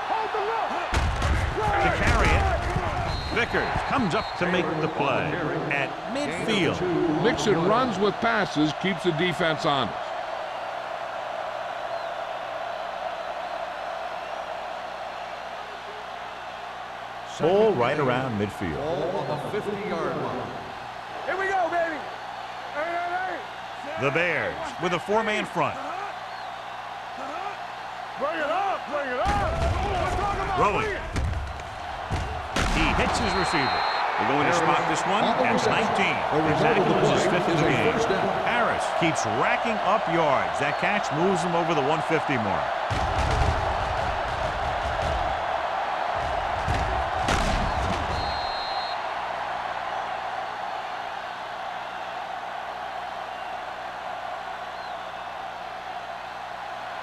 Hold the left. To carry it. Vickers comes up to make the play at midfield. Mixon runs with passes, keeps the defense honest. Ball right around midfield. Ball on the 50-yard line. Here we go, baby. The Bears with a four-man front. Bring it up, bring it up. Let's talk about Rolling. it. He hits his receiver. They're going to spot this one at 19. Exactly his fifth of the game. Harris keeps racking up yards. That catch moves him over the 150 mark.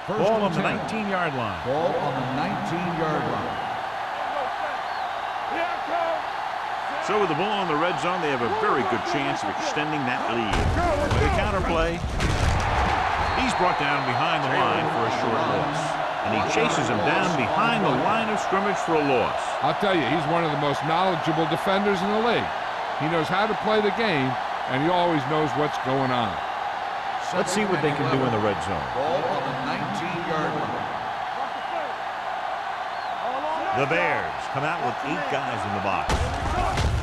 Ball on the 19-yard line. Ball on the 19-yard line. So with the ball in the red zone, they have a very good chance of extending that lead. The counterplay. He's brought down behind the line for a short loss. And he chases him down behind the line of scrimmage for a loss. I'll tell you, he's one of the most knowledgeable defenders in the league. He knows how to play the game, and he always knows what's going on. Let's see what they can do in the red zone. Ball on the 19-yard line. The Bears come out with 8 guys in the box.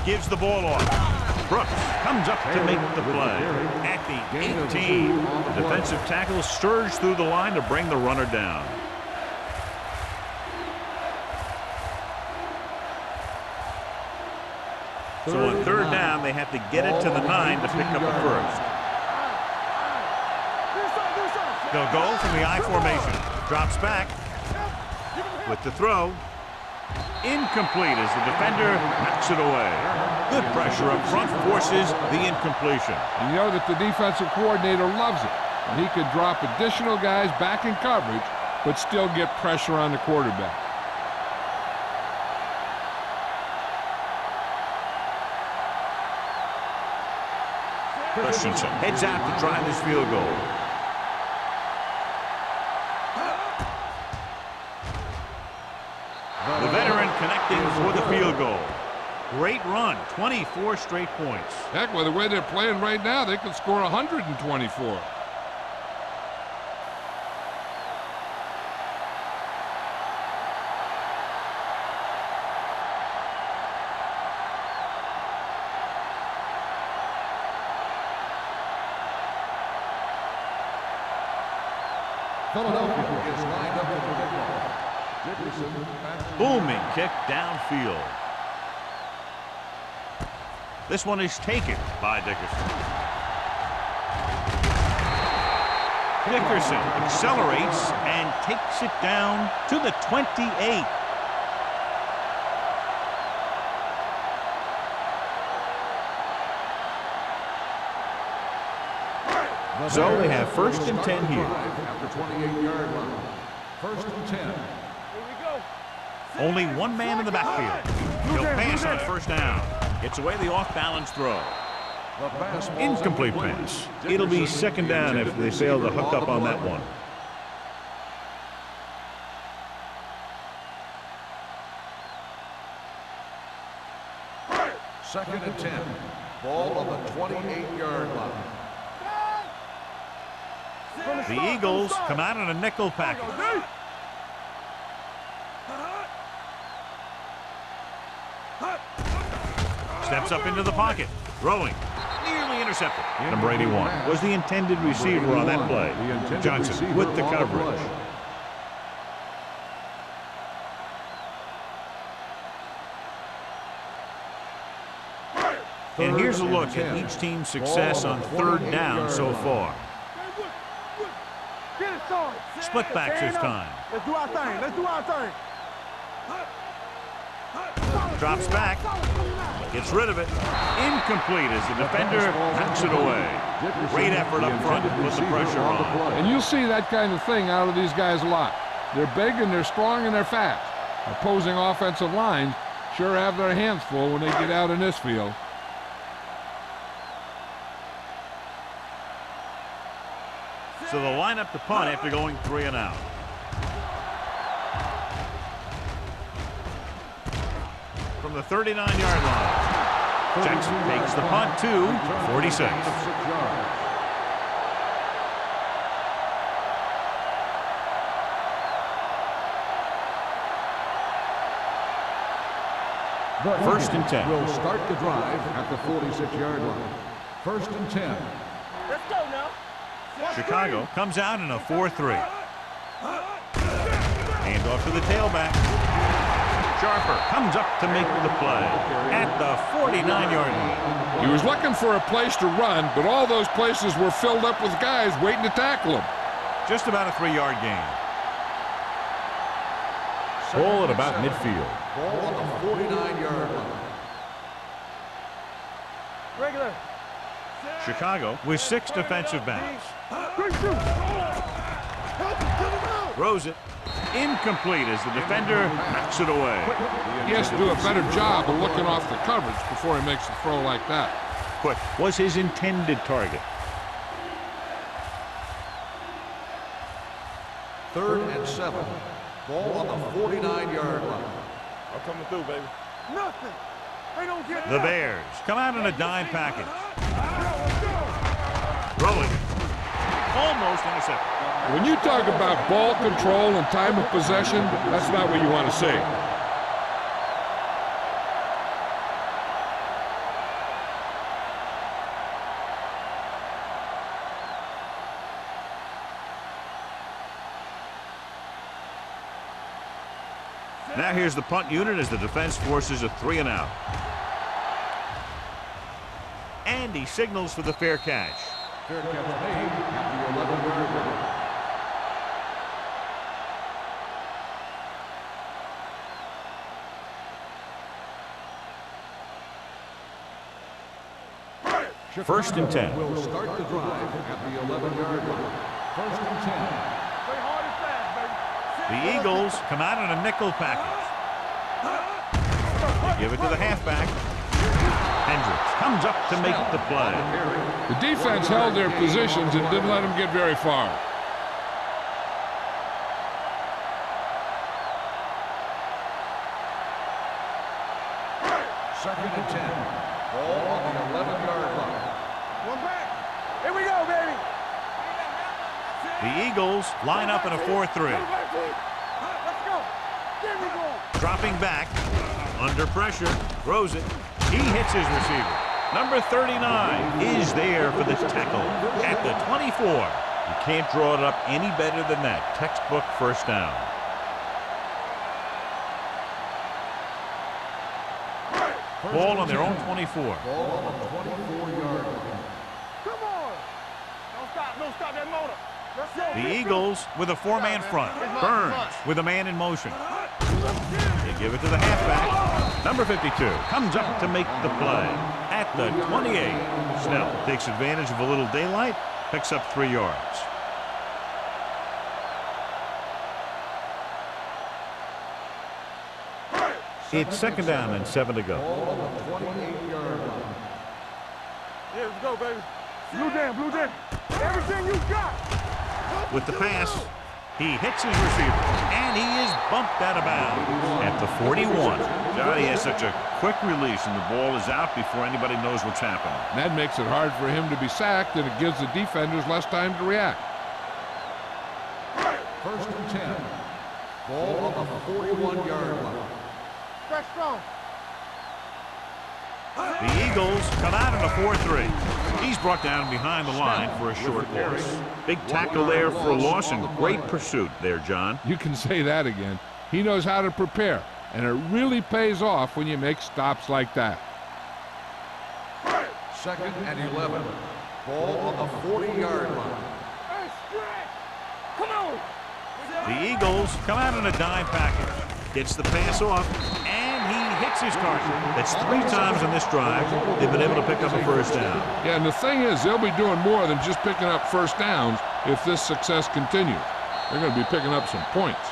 Gives the ball off. Brooks comes up to make the play. At the 18, the defensive tackle surged through the line to bring the runner down. So on third down, they have to get it to the 9 to pick up a first. They'll go from the I formation. Drops back with the throw. Incomplete as the defender knocks it away. Good pressure up front forces the incompletion. And you know that the defensive coordinator loves it. And he could drop additional guys back in coverage, but still get pressure on the quarterback. Christensen heads out to drive this field goal. The veteran connecting for the field goal. Great run, 24 straight points. Heck, with the way they're playing right now, they could score 124. Philadelphia is lined up with the football. Booming kick downfield. This one is taken by Dickerson. Dickerson accelerates and takes it down to the 28. So they have first and 10 here. After 28-yard line. First and 10. Only one man in the backfield. He'll pass on first down. Gets away the off-balance throw. Incomplete pass. It'll be second down if they fail to hook up on that one. Second and 10. Ball on the 28-yard line. The Eagles come out in a nickel package. Steps up into the pocket. Throwing. Nearly intercepted. Number 81 was the intended receiver on that play. Johnson with the coverage. And here's a look at each team's success on third down so far. Split backs this time. Let's do our thing. Let's do our thing. Drops back. Gets rid of it. Incomplete as the defender knocks it away. Great effort up front to put the pressure on. And you'll see that kind of thing out of these guys a lot. They're big and they're strong and they're fast. Opposing offensive lines sure have their hands full when they get out in this field. So they'll line up to punt after going 3 and out. From the 39-yard line, Jackson takes the punt to 46. First and 10. Will start the drive at the 46-yard line. First and 10. Let's go now. Chicago comes out in a 4-3. Hand off to the tailback. Sharper comes up to make the play at the 49-yard line. He was looking for a place to run, but all those places were filled up with guys waiting to tackle him. Just about a 3-yard gain. Ball at about midfield. Ball on the 49-yard line. Regular. Chicago with 6 defensive backs. Throws it. Incomplete as the defender knocks it away. He has to do a better job of looking off the coverage before he makes a throw like that. Quick was his intended target. Third and 7. Ball on the 49-yard line. I'm coming through, baby. Nothing. They don't get The Bears come out in a dime package. Throwing. Almost intercepted. When you talk about ball control and time of possession, that's not what you want to see. Now here's the punt unit as the defense forces a 3-and-out. And he signals for the fair catch. Fair catch made at the 11-yard line. First and 10. Will start the drive at the 11-yard line. First and 10. Play hard and fast, baby. The Eagles come out in a nickel package. They give it to the halfback. Hendricks comes up to make the play. The defense held their positions and didn't let them get very far. Second and 10. Ball on the 11-yard line. One back. Here we go, baby. The Eagles line up in a 4-3. Let's go. There we go. Dropping back, under pressure, throws it. He hits his receiver. Number 39 is there for the tackle at the 24. You can't draw it up any better than that. Textbook first down. Ball on their own 24. Ball on the 24-yard line. Come on. Don't stop that motor. Let's go. The Eagles with a 4-man front. Burns with a man in motion. They give it to the halfback. Number 52 comes up to make the play at the 28. Snell takes advantage of a little daylight, picks up 3 yards. It's second down and 7 to go. Ball on the 28-yard line. Yeah, let's go, baby. Blue jam. Everything you got. With the pass, he hits his receiver, and he is bumped out of bounds at the 41. Johnny has such a quick release, and the ball is out before anybody knows what's happening. That makes it hard for him to be sacked, and it gives the defenders less time to react. First and 10. Ball on the 41-yard line. Stretch strong. The Eagles come out in a 4-3. He's brought down behind the line for a short loss. Big tackle there for a loss and great pursuit there, John. You can say that again. He knows how to prepare, and it really pays off when you make stops like that. Second and 11. Ball on the 40-yard line. Hey, stretch. Come on. The Eagles come out in a dime package. Gets the pass off, and he hits his target. That's 3 times on this drive they've been able to pick up a first down. Yeah, and the thing is, they'll be doing more than just picking up first downs if this success continues. They're going to be picking up some points.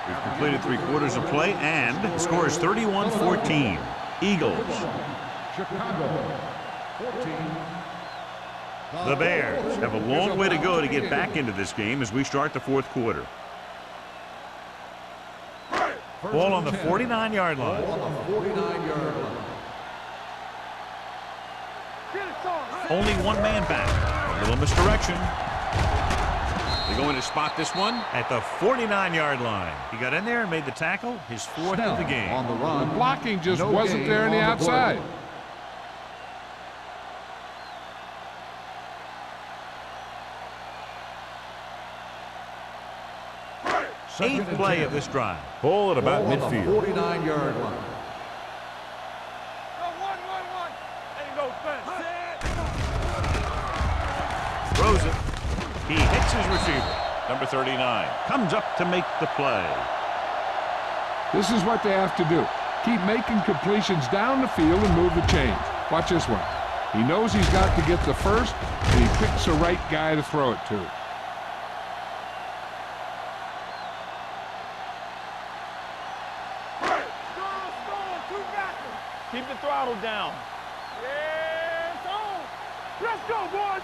We've completed 3 quarters of play, and the score is 31-14. Eagles. Chicago, 14. The Bears have a long way to go to get back into this game as we start the 4th quarter. Ball on the 49-yard line. Ball on the 49-yard line. Only 1 man back. A little misdirection. They're going to spot this one at the 49-yard line. He got in there and made the tackle, his 4th of the game. On the run. The blocking just No wasn't gain there on the on the play. outside. Eighth play of this drive. Ball at about midfield. 49-yard line. Throws it. He hits his receiver. Number 39 comes up to make the play. This is what they have to do. Keep making completions down the field and move the chains. Watch this one. He knows he's got to get the first, and he picks the right guy to throw it to. Keep the throttle down. Yes, on. Let's go, boys.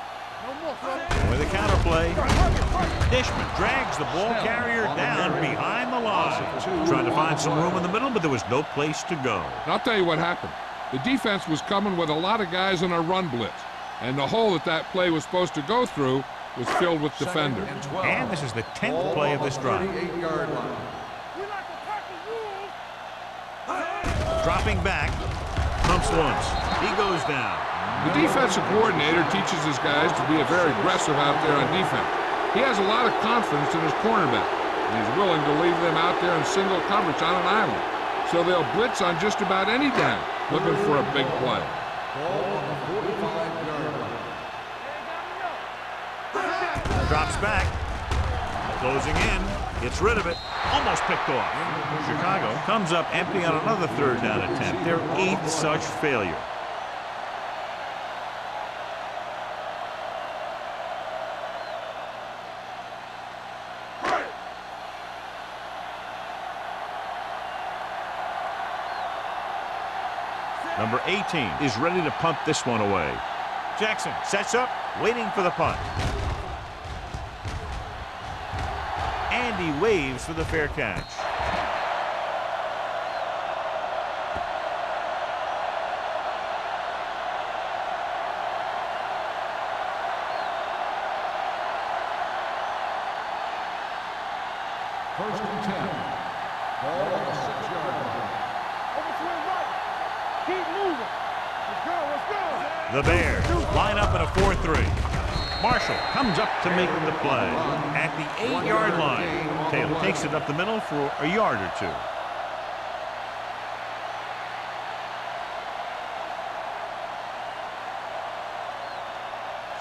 No more, son. With a counterplay, Dishman drags the ball carrier down behind the line. Trying to find some room in the middle, but there was no place to go. And I'll tell you what happened. The defense was coming with a lot of guys in a run blitz, and the hole that play was supposed to go through was filled with defenders. And this is the 10th play of this drive. 38-yard line. We like to pack the rules. Dropping back, pumps once. He goes down. The defensive coordinator teaches his guys to be very aggressive out there on defense. He has a lot of confidence in his cornerback, and he's willing to leave them out there in single coverage on an island. So they'll blitz on just about any down, looking for a big play. Ball on the 45-yard line. Drops back. Closing in. Gets rid of it. Almost picked off. Chicago comes up empty on another 3rd down attempt. Their 8th such failure. Number 18 is ready to punt this one away. Jackson sets up, waiting for the punt. And he waves for the fair catch. First and 10. Ball on the 6-yard line. Over to his right. Keep moving. Let's go, let's go. The Bears line up in a 4-3. Marshall comes up to make the play at the 8-yard line. Taylor takes it up the middle for a yard or two.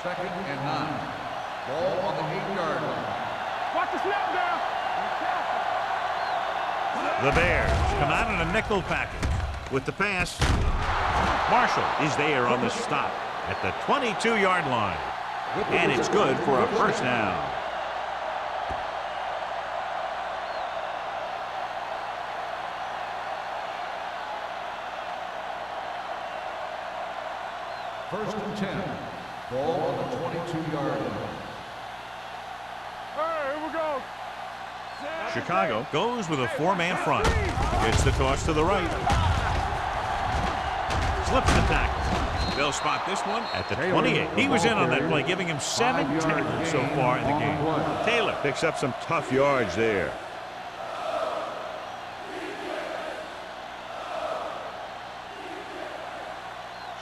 Second and 9. Ball on the 8-yard line. Watch the snap down. The Bears come out in a nickel package. With the pass, Marshall is there on the stop at the 22-yard line. And it's good for a first down. First and 10. Ball on the 22-yard line. Hey, here we go. Chicago goes with a 4-man front. Gets the toss to the right. Slips the tackle. They'll spot this one at the 28. He was in on that play, giving him 7 tackles so far in the game. Taylor picks up some tough yards there.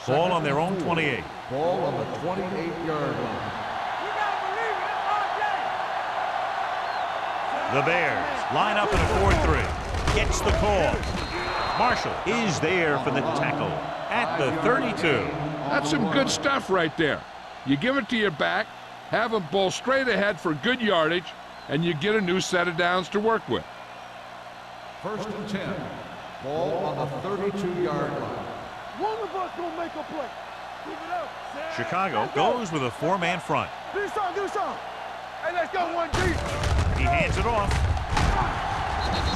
Ball on their own 28. Ball on the 28-yard line. You gotta believe it. That's our day. The Bears line up in a 4-3. Gets the call. Marshall is there for the tackle at the 32. That's some good stuff right there. You give it to your back, have him bowl straight ahead for good yardage, and you get a new set of downs to work with. First and 10. Ball on the 32-yard line. One of us gonna make a play. Keep it up. Chicago goes with a 4-man front. Do something, do something. Hey, let's go 1 deep. He hands it off.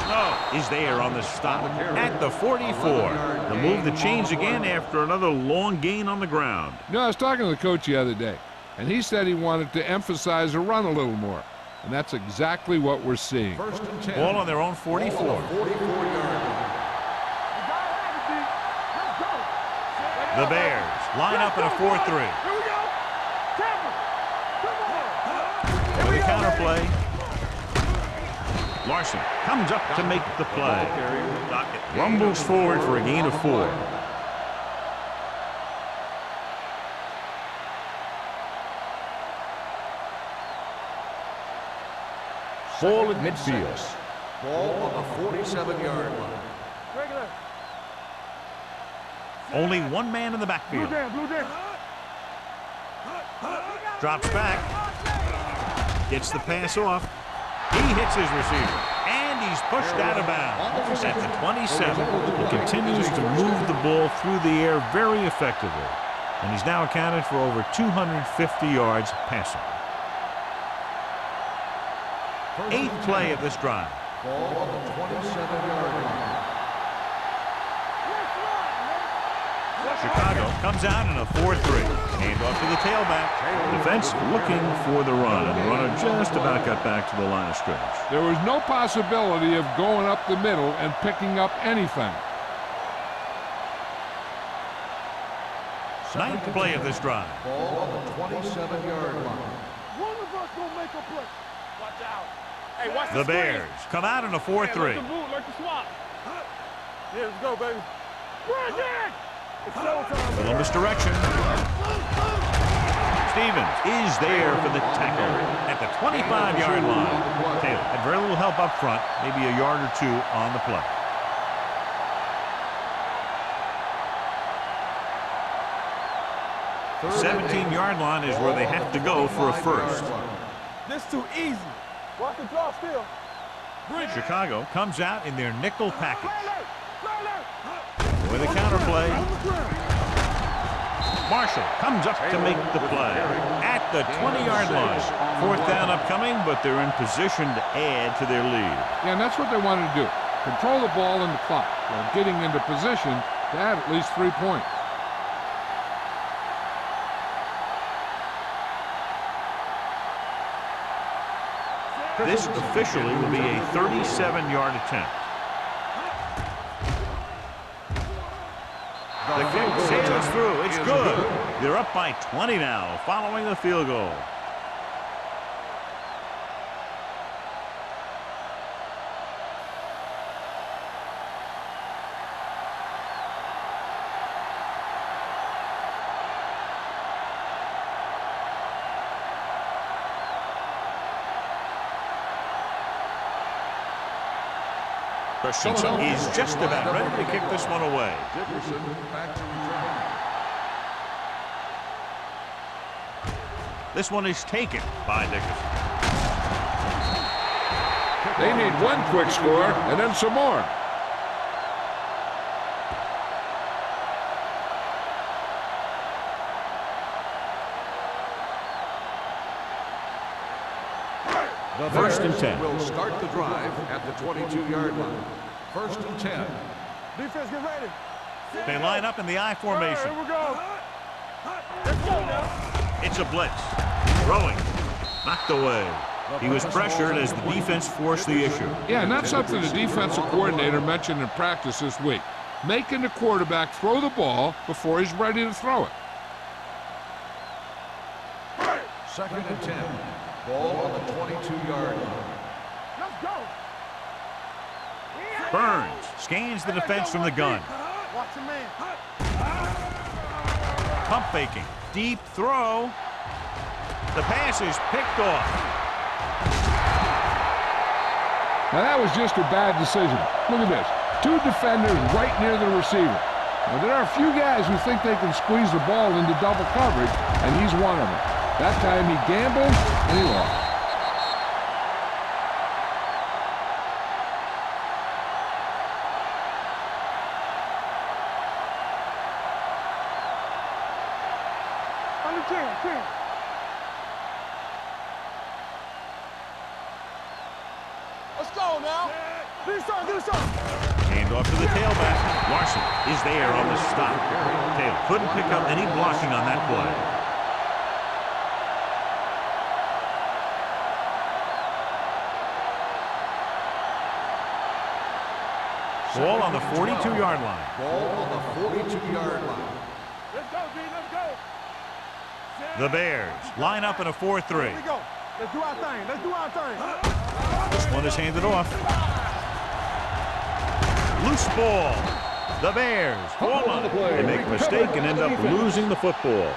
Snow is there on the stop at the 44. They'll move the chains again after another long gain on the ground. You know, I was talking to the coach the other day, and he said he wanted to emphasize the run a little more. And that's exactly what we're seeing. First and 10. Ball on their own 44. 44-yard line. The Bears line up in a 4-3. Here we go. Tampa. Come on. With a counter play. Larson comes up to make the play. Rumbles forward for a gain of 4. Ball at midfield. Ball on the 47-yard line. Regular. Only one man in the backfield. Blue down. Drops back. Gets the pass off. He hits his receiver. And he's pushed out of bounds at the 27. He continues to move the ball through the air very effectively. And he's now accounted for over 250 yards passing. 8th play of this drive. Ball on the 27-yard line. Chicago comes out in a 4-3. Hand off to the tailback. Defense looking for the run, and the runner just about got back to the line of scrimmage. There was no possibility of going up the middle and picking up anything. 9th play of this drive. Ball on the 27-yard line. One of us gonna make a play. Watch out. Hey, watch The Bears come out in a 4-3. Like the swamp. Yeah, let's go, baby. Bring it! It's showtime. Columbus direction. Stevens is there for the tackle at the 25-yard line. Taylor had very little help up front, maybe a yard or 2 on the play. The 17-yard line is where they have to go for a first. This too easy. Watch the draw still. Chicago comes out in their nickel package. With a counter play. Marshall comes up to make the play at the 20-yard line. 4th down upcoming, but they're in position to add to their lead. Yeah, and that's what they wanted to do. Control the ball and the clock while getting into position to add at least 3 points. This officially will be a 37-yard attempt. The kick sails through. It's good. They're up by 20 now following the field goal. Christensen is just about ready to kick this one away. Dickerson back to return. This one is taken by Dickerson. They need one quick score and then some more. The 1st and Bears 10. will start the drive at the 22-yard line. 1st and 10. Defense, get ready. They line up in the I formation. Here we go. Let's go now. It's a blitz. Throwing. Knocked away. He was pressured as the defense forced the issue. Yeah, and that's something the defensive coordinator mentioned in practice this week. Making the quarterback throw the ball before he's ready to throw it. 2nd and 10. Ball on the 22-yard line. Let's go. Burns scans the defense from the gun. Watch your man. Pump faking. Deep throw. The pass is picked off. Now that was just a bad decision. Look at this. 2 defenders right near the receiver. Now there are a few guys who think they can squeeze the ball into double coverage, and he's one of them. That time he gambled and he lost. On the 10. Let's go now. Do something. Hand off to the tailback. Larson is there on the stop. Taylor couldn't pick up any blocking on that play. Ball on the 42-yard line. Ball on the 42-yard line. Let's go, G. Let's go. The Bears line up in a 4-3. Here we go. Let's do our thing. Let's do our thing. This one is handed off. Loose ball. The Bears fall on it. They make a mistake and end up losing the football.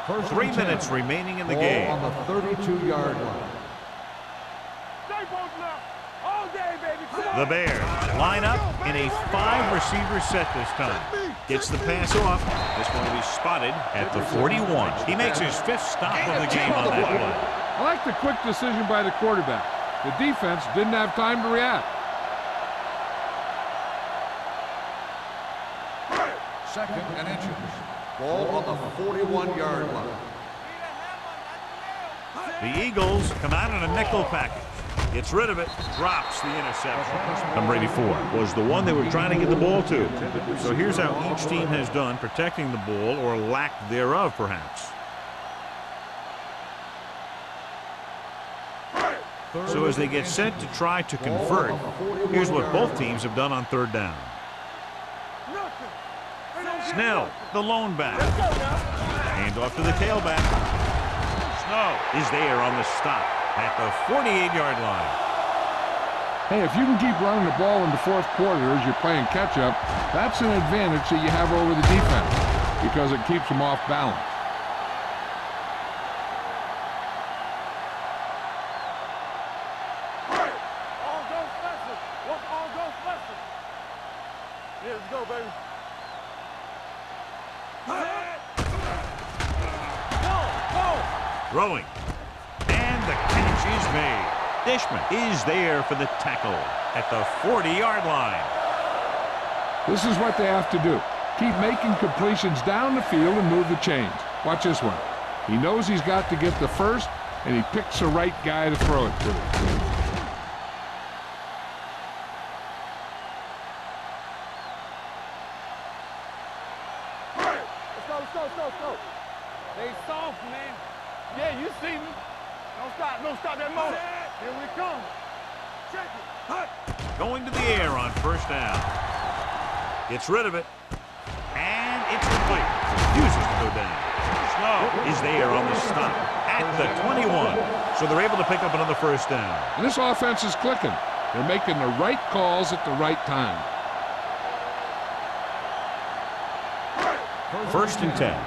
First 3 and 10. minutes remaining in the Ball game. on the 32-yard line. Stay posted up. All day, baby. Come on. The Bears line up in a 5-receiver set this time. Gets the pass off. This one will be spotted at the 41. He makes his 5th stop of the game on that play. I like the quick decision by the quarterback. The defense didn't have time to react. Second and inches. Ball on the 41-yard line. The Eagles come out in a nickel package. Gets rid of it, drops the interception. Number 84 was the one they were trying to get the ball to. So here's how each team has done protecting the ball, or lack thereof, perhaps. So as they get set to try to convert, here's what both teams have done on 3rd down. Snell, the lone back. Hand off to the tailback. Snow is there on the stop at the 48-yard line. Hey, if you can keep running the ball in the 4th quarter as you're playing catch-up, that's an advantage that you have over the defense because it keeps them off balance. All go special. What's all go special? Yeah, let's go, baby. Throwing. And the catch is made. Dishman is there for the tackle at the 40-yard line. This is what they have to do. Keep making completions down the field and move the chains. Watch this one. He knows he's got to get the first, and he picks the right guy to throw it to. Let's go. They soft, man. Yeah, you see me. Don't stop that motor. Here we come. Check it. Going to the air on 1st down. Gets rid of it. And it's complete. Refuses to go down. Snow is there on the stop at the 21. So they're able to pick up another 1st down. And this offense is clicking. They're making the right calls at the right time. 1st and 10.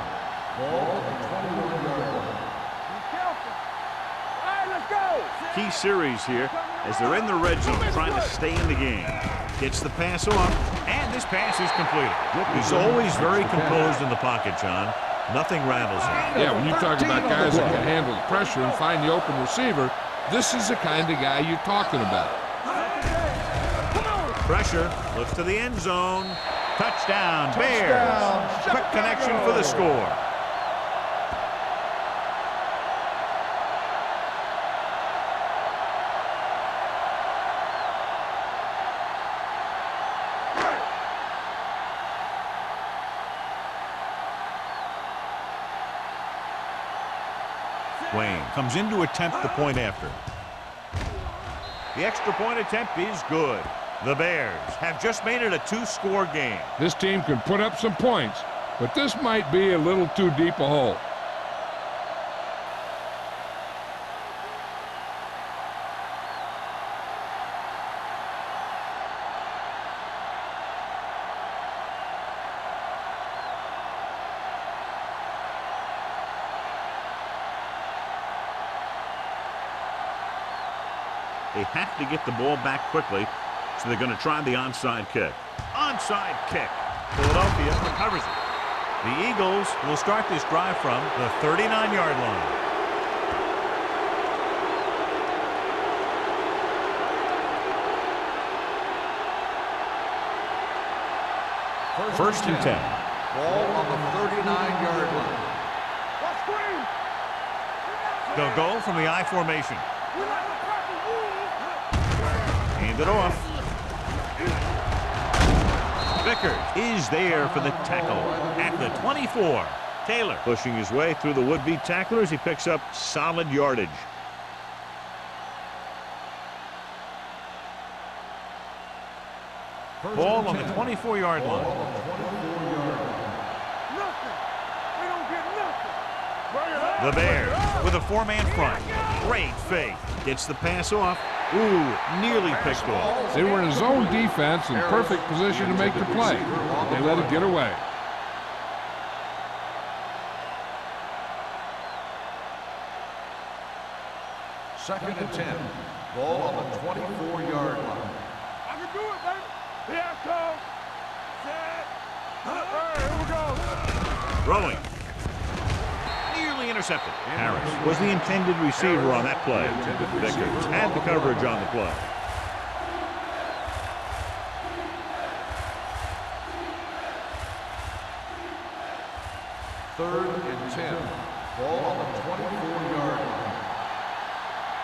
Key series here as they're in the red zone trying to stay in the game. Gets the pass off, and this pass is completed. He's always very composed in the pocket, John. Nothing rattles him. Yeah, when you talk about guys that can handle the pressure and find the open receiver, this is the kind of guy you're talking about. Pressure, looks to the end zone. Touchdown, Bears. Quick connection for the score. Wayne comes in to attempt the point after. The extra point attempt is good. The Bears have just made it a 2-score game. This team can put up some points, but this might be a little too deep a hole. They have to get the ball back quickly, so they're going to try the onside kick. Onside kick. Philadelphia recovers it. The Eagles will start this drive from the 39-yard line. First and 10. Ball on the 39-yard line. They'll go from the I formation. Hand it off. Vickers is there for the tackle at the 24. Taylor pushing his way through the would-be tacklers. He picks up solid yardage. Ball on the 24-yard line. Nothing. We don't get nothing. Bring it up. The Bears with a four-man front. Great fake. Gets the pass off. Ooh, nearly picked off. They were in a zone defense in perfect position to make the play. They let it get away. Second and 10. Ball on the 24-yard line. I can do it, baby. Here I come. Set. Here we go. Throwing. Nearly intercepted. Harris was the intended receiver on that play. Vickers had the coverage on the play. Third and 10. Ball on the 24-yard line.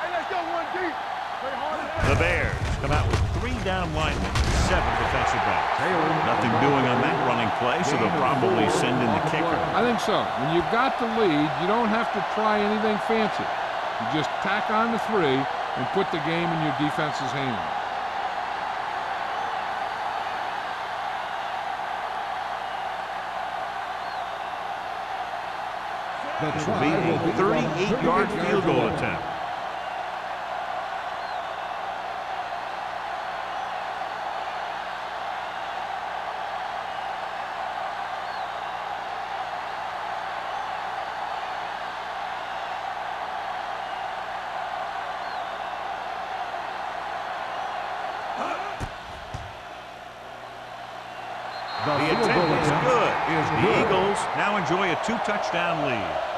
Hey, let's go one deep. Play hard as that. The Bears come out with 3 down linemen, 7 defensive backs. Nothing doing on that running play, so they'll probably send in the kicker. I think so. When you've got the lead, you don't have to try anything fancy. You just tack on the 3 and put the game in your defense's hands. This will be a 38-yard field goal attempt. The attempt is good. The Eagles now enjoy a 2-touchdown lead.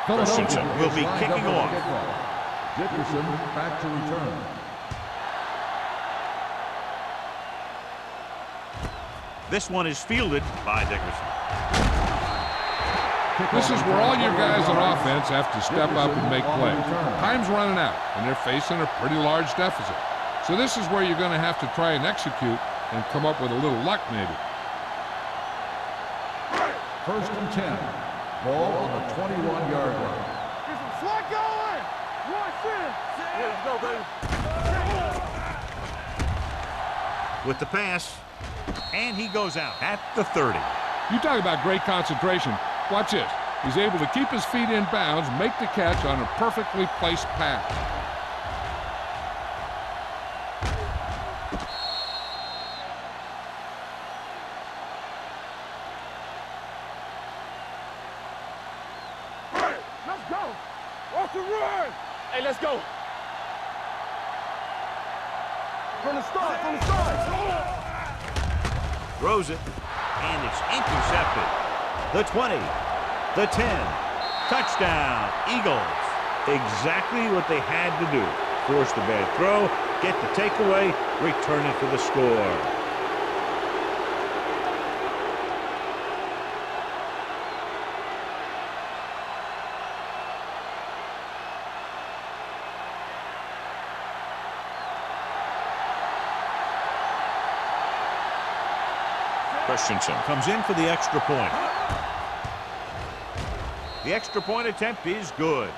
Christensen will be kicking off. Dickerson back to return. This one is fielded by Dickerson. This is where all your guys on offense have to step up and make plays. Time's running out, and they're facing a pretty large deficit. So this is where you're going to have to try and execute and come up with a little luck, maybe. First and 10. Ball on the 21-yard line. Get some slack going. Watch this. Let's go, baby. With the pass, and he goes out at the 30. You talk about great concentration. Watch this. He's able to keep his feet in bounds, make the catch on a perfectly placed pass. Let's go. Off the run. Hey, let's go. From the start, from the start. Throws it, and it's intercepted. The 20, the 10, touchdown, Eagles. Exactly what they had to do. Force the bad throw, get the takeaway, return it for the score. Christensen comes in for the extra point. The extra point attempt is good.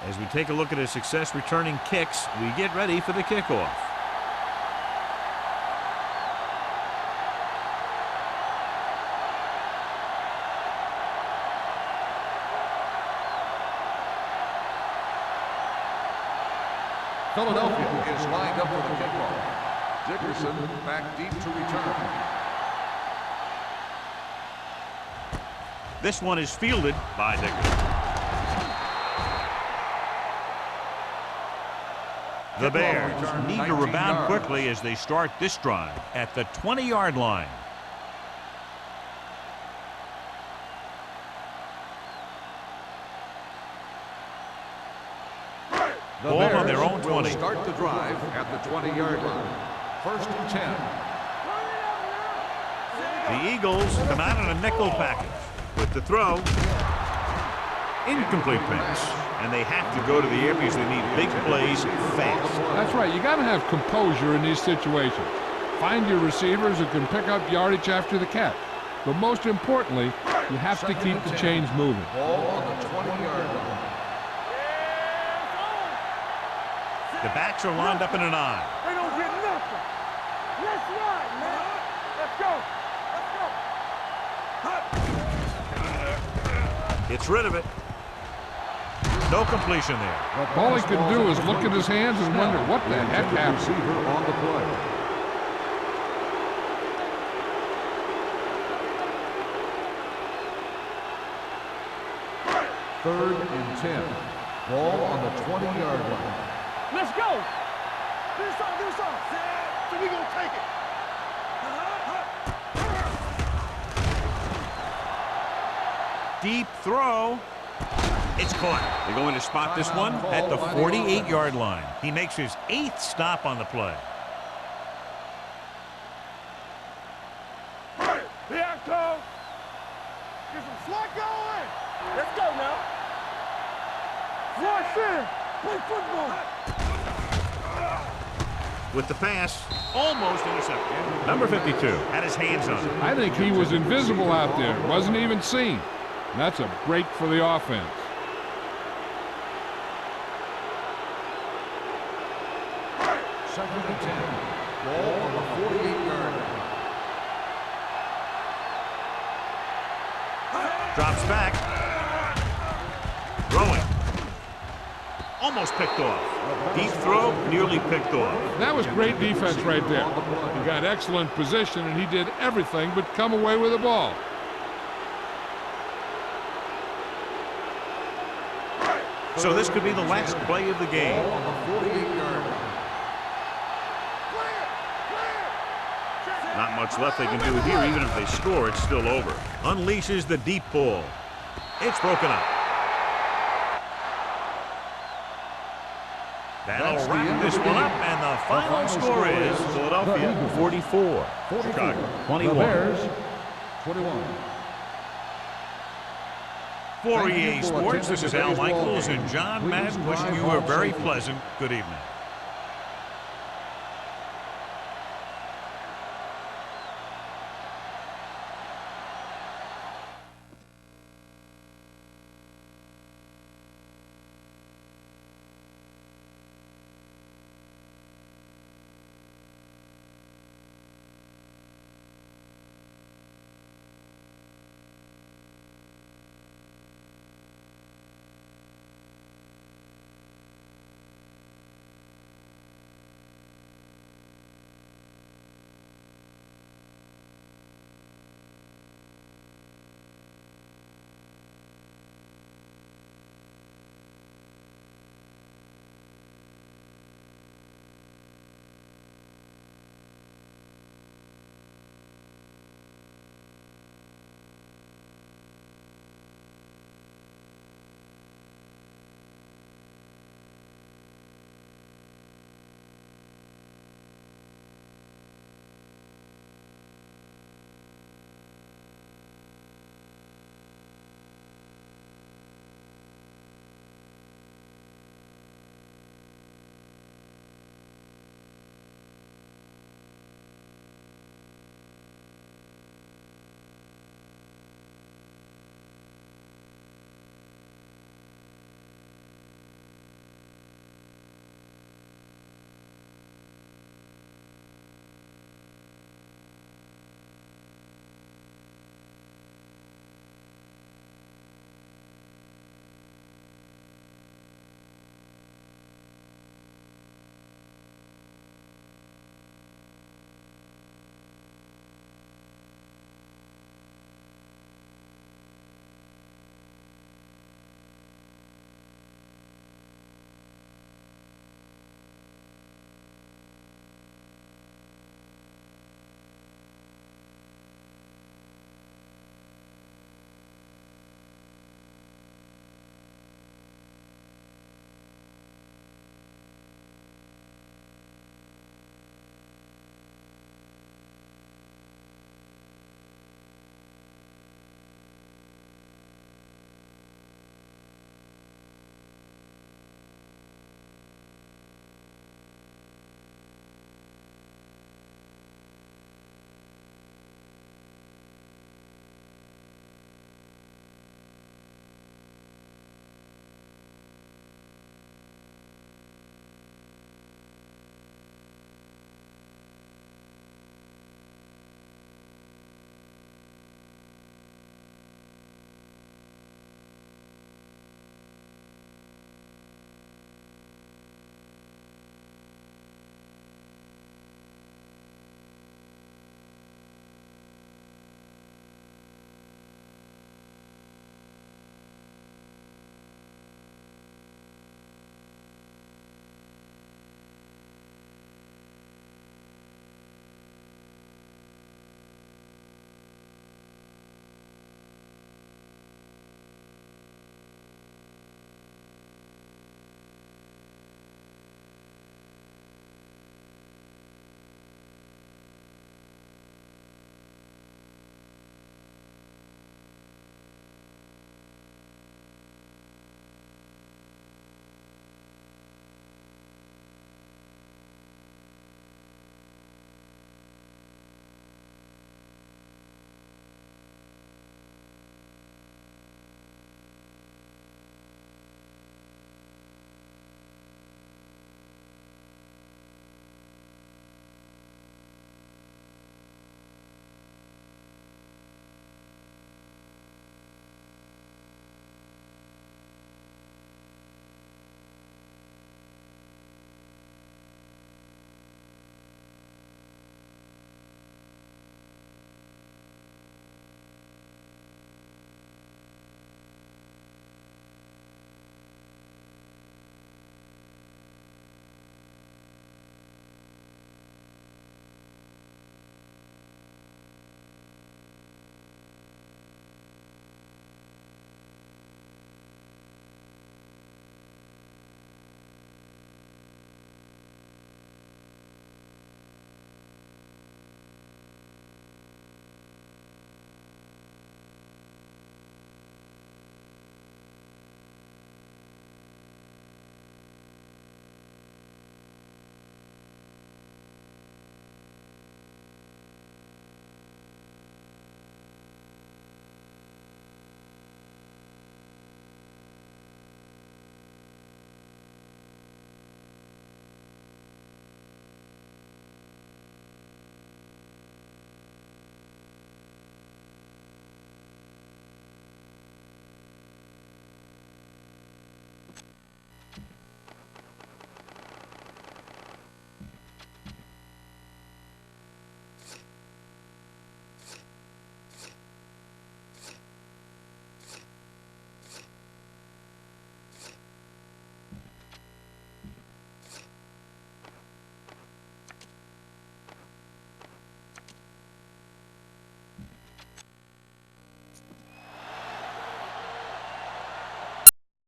As we take a look at his success returning kicks, we get ready for the kickoff. Philadelphia is lined up for the kickoff. Dickerson back deep to return. This one is fielded by Dickerson. The Bears need to rebound quickly as they start this drive at the 20-yard line. The Ball on Bears their own will 20. start the drive at the 20-yard line. First and 10. The Eagles come out in a nickel package with the throw. Incomplete pass. And they have to go to the air because they need big plays fast. That's right. You got to have composure in these situations. Find your receivers who can pick up yardage after the catch. But most importantly, you have to keep the chains moving. Ball on the 20-yard line. The backs are lined up in an eye. They don't get nothing. Let's ride, man. Let's go. Let's go. Gets rid of it. No completion there. All he can do is look at his hands and wonder what the heck happened. Receiver on the play. Third and 10. Ball on the 20-yard line. Let's go. Do something. So we gonna take it. Deep throw. It's caught. They're going to spot this one at the 48-yard line. He makes his 8th stop on the play. Here I come. Get some slack going. Let's go now. Rush in. Play football. With the pass, almost intercepted. Number 52 had his hands on it. I think he was invisible out there. Wasn't even seen. And that's a break for the offense. Second and 10. Ball on the 48-yard line. Drops back. Throwing. Almost picked off. Deep throw, nearly picked off. That was great defense right there. He got excellent position, and he did everything but come away with the ball. So this could be the last play of the game. Ball on the 48-yard line. Not much left they can do here. Even if they score, it's still over. Unleashes the deep ball. It's broken up. That'll wrap this one up, and the final score is Philadelphia 44, Chicago 21. The Bears 21. For EA Sports, this is Al Michaels and John Madden wishing you a very pleasant good evening.